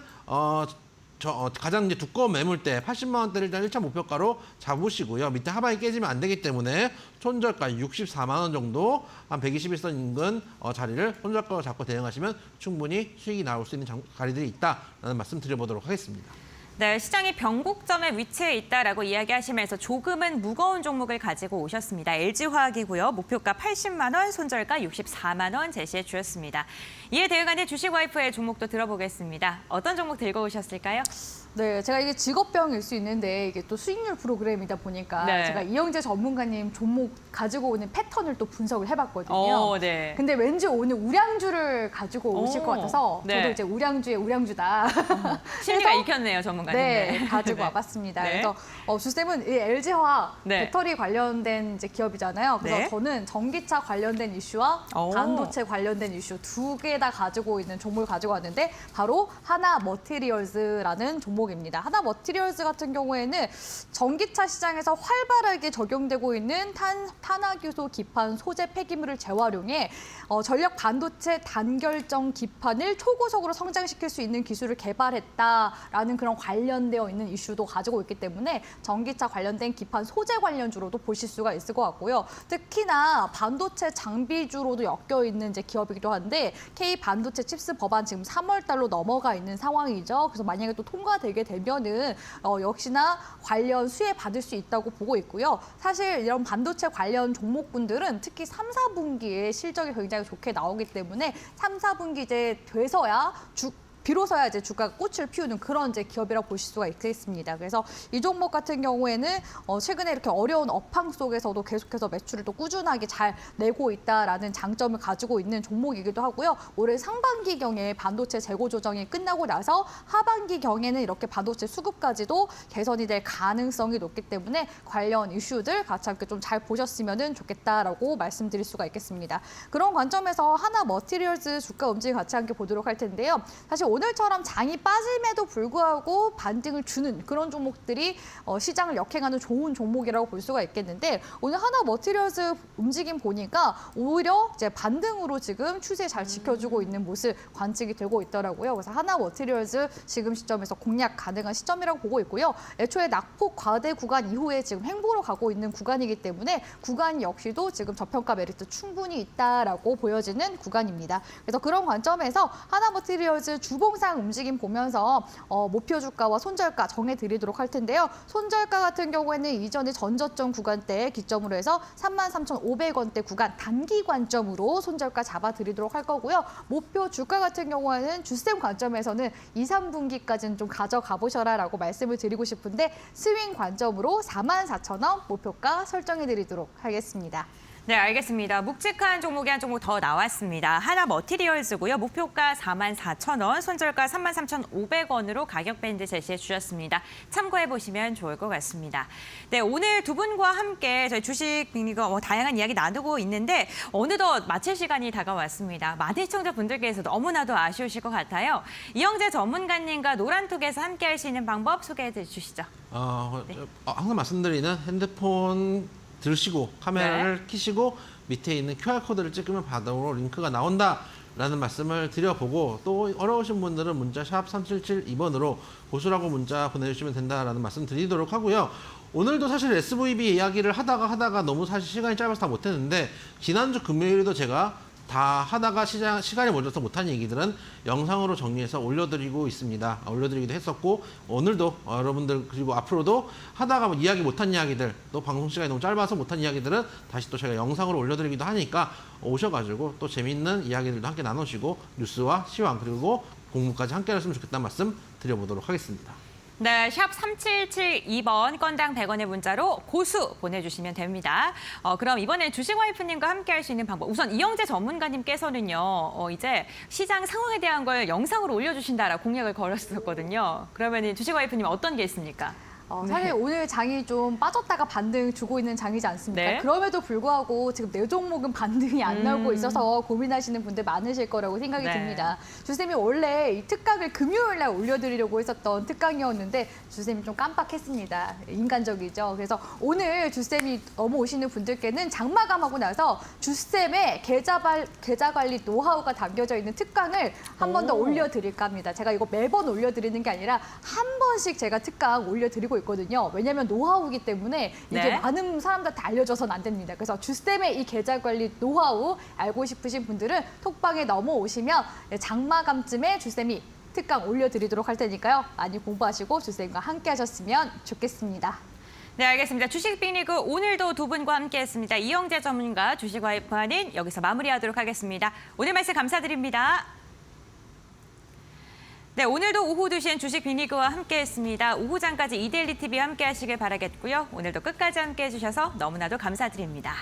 가장 이제 두꺼운 매물대 80만 원대를 일단 1차 목표가로 잡으시고요. 밑에 하방이 깨지면 안 되기 때문에 손절가 64만 원 정도 한 121선 인근 자리를 손절가로 잡고 대응하시면 충분히 수익이 나올 수 있는 자리들이 있다라는 말씀 드려보도록 하겠습니다. 네, 시장이 변곡점에 위치해 있다라고 이야기하시면서 조금은 무거운 종목을 가지고 오셨습니다. LG화학이고요. 목표가 80만 원, 손절가 64만 원 제시해 주셨습니다. 이에 대응하는 주식와이프의 종목도 들어보겠습니다. 어떤 종목 들고 오셨을까요? 네, 제가 이게 직업병일 수 있는데 이게 또 수익률 프로그램이다 보니까 네. 제가 이영재 전문가님 종목 가지고 오는 패턴을 또 분석을 해봤거든요. 네. 근데 왠지 오늘 우량주를 가지고 오실 것 같아서 네. 저도 이제 우량주의 우량주다. 심리가 그래서 익혔네요, 전문가님. 네, 가지고 네. 와봤습니다. 네. 그래서 주쌤은 이 LG화학 네. 배터리 관련된 이제 기업이잖아요. 그래서 네. 저는 전기차 관련된 이슈와 반도체 관련된 이슈 두 개 다 가지고 있는 종목을 가지고 왔는데 바로 하나 머티리얼즈라는 종목입니다. 하나 머티리얼즈 같은 경우에는 전기차 시장에서 활발하게 적용되고 있는 탄화규소 기판 소재 폐기물을 재활용해 전력 반도체 단결정 기판을 초고속으로 성장시킬 수 있는 기술을 개발했다라는 그런 관련되어 있는 이슈도 가지고 있기 때문에 전기차 관련된 기판 소재 관련주로도 보실 수가 있을 것 같고요. 특히나 반도체 장비주로도 엮여 있는 이제 기업이기도 한데 K 반도체 칩스 법안 지금 3월 달로 넘어가 있는 상황이죠. 그래서 만약에 또 통과되게 되면은 역시나 관련 수혜 받을 수 있다고 보고 있고요. 사실 이런 반도체 관련 종목군들은 특히 3, 4분기에 실적이 굉장히 좋게 나오기 때문에 3, 4분기 이제 돼서야 비로소야 이제 주가가 꽃을 피우는 그런 이제 기업이라고 보실 수가 있겠습니다. 그래서 이 종목 같은 경우에는 최근에 이렇게 어려운 업황 속에서도 계속해서 매출을 또 꾸준하게 잘 내고 있다라는 장점을 가지고 있는 종목이기도 하고요. 올해 상반기경에 반도체 재고 조정이 끝나고 나서 하반기경에는 이렇게 반도체 수급까지도 개선이 될 가능성이 높기 때문에 관련 이슈들 같이 함께 좀 잘 보셨으면 좋겠다라고 말씀드릴 수가 있겠습니다. 그런 관점에서 하나 머티리얼즈 주가 움직임 같이 함께 보도록 할 텐데요. 사실 오늘처럼 장이 빠짐에도 불구하고 반등을 주는 그런 종목들이 시장을 역행하는 좋은 종목이라고 볼 수가 있겠는데 오늘 하나 머티리얼즈 움직임 보니까 오히려 이제 반등으로 지금 추세 잘 지켜주고 있는 모습 관측이 되고 있더라고요. 그래서 하나 머티리얼즈 지금 시점에서 공략 가능한 시점이라고 보고 있고요. 애초에 낙폭 과대 구간 이후에 지금 횡보로 가고 있는 구간이기 때문에 구간 역시도 지금 저평가 메리트 충분히 있다라고 보여지는 구간입니다. 그래서 그런 관점에서 하나 머티리얼즈 주봉상 움직임 보면서 목표 주가와 손절가 정해드리도록 할 텐데요. 손절가 같은 경우에는 이전에 전저점 구간대 기점으로 해서 33,500원대 구간 단기 관점으로 손절가 잡아드리도록 할 거고요. 목표 주가 같은 경우에는 주셈 관점에서는 2, 3분기까지는 좀 가져가 보셔라라고 말씀을 드리고 싶은데 스윙 관점으로 44,000원 목표가 설정해드리도록 하겠습니다. 네, 알겠습니다. 묵직한 종목이 한 종목 더 나왔습니다. 하나 머티리얼즈고요. 목표가 44,000원, 손절가 33,500원으로 가격 밴드 제시해 주셨습니다. 참고해 보시면 좋을 것 같습니다. 네, 오늘 두 분과 함께 저희 주식 빅리그 다양한 이야기 나누고 있는데 어느덧 마칠 시간이 다가왔습니다. 많은 시청자분들께서도 너무나도 아쉬우실 것 같아요. 이영재 전문가님과 노란톡에서 함께 할 수 있는 방법 소개해 주시죠. 항상 말씀드리는 핸드폰 들으시고 카메라를 켜시고 밑에 있는 QR코드를 찍으면 바로 링크가 나온다라는 말씀을 드려보고 또 어려우신 분들은 문자 샵 3772번으로 고수라고 문자 보내주시면 된다라는 말씀 드리도록 하고요. 오늘도 사실 SVB 이야기를 하다가 너무 사실 시간이 짧아서 다 못했는데 지난주 금요일에도 제가 다 하다가 시간이 멀어서 못한 얘기들은 영상으로 정리해서 올려드리고 있습니다. 올려드리기도 했었고 오늘도 여러분들 그리고 앞으로도 하다가 이야기 못한 이야기들 또 방송 시간이 너무 짧아서 못한 이야기들은 다시 또 제가 영상으로 올려드리기도 하니까 오셔가지고 또 재밌는 이야기들도 함께 나누시고 뉴스와 시황 그리고 공부까지 함께 하셨으면 좋겠다는 말씀 드려보도록 하겠습니다. 네, 샵 3772번 건당 100원의 문자로 고수 보내주시면 됩니다. 그럼 이번에 주식와이프님과 함께 할 수 있는 방법. 우선 이영재 전문가님께서는요. 이제 시장 상황에 대한 걸 영상으로 올려주신다라고 공약을 걸었었거든요. 그러면 주식와이프님 어떤 게 있습니까? 사실 네. 오늘 장이 좀 빠졌다가 반등 주고 있는 장이지 않습니까? 네. 그럼에도 불구하고 지금 네 종목은 반등이 안 나오고 있어서 고민하시는 분들 많으실 거라고 생각이 네. 듭니다. 주쌤이 원래 이 특강을 금요일 날 올려드리려고 했었던 특강이었는데 주쌤이 좀 깜빡했습니다. 인간적이죠. 그래서 오늘 주쌤이 넘어오시는 분들께는 장마감하고 나서 주쌤의 계좌 관리 노하우가 담겨져 있는 특강을 한 번 더 오. 올려드릴까 합니다. 제가 이거 매번 올려드리는 게 아니라 한 번씩 제가 특강 올려드리고 있거든요. 왜냐하면 노하우이기 때문에 이게 네. 많은 사람들한테 알려져서는 안 됩니다. 그래서 주쌤의 이 계좌 관리 노하우 알고 싶으신 분들은 톡방에 넘어오시면 장마감쯤에 주쌤이 특강 올려드리도록 할 테니까요. 많이 공부하시고 주쌤과 함께 하셨으면 좋겠습니다. 네, 알겠습니다. 주식 빅리그 오늘도 두 분과 함께했습니다. 이영재 전문가 주식 와이프와는 여기서 마무리하도록 하겠습니다. 오늘 말씀 감사드립니다. 네, 오늘도 오후 2시엔 주식 빅리그와 함께했습니다. 오후장까지 이데일리 TV와 함께하시길 바라겠고요. 오늘도 끝까지 함께해 주셔서 너무나도 감사드립니다.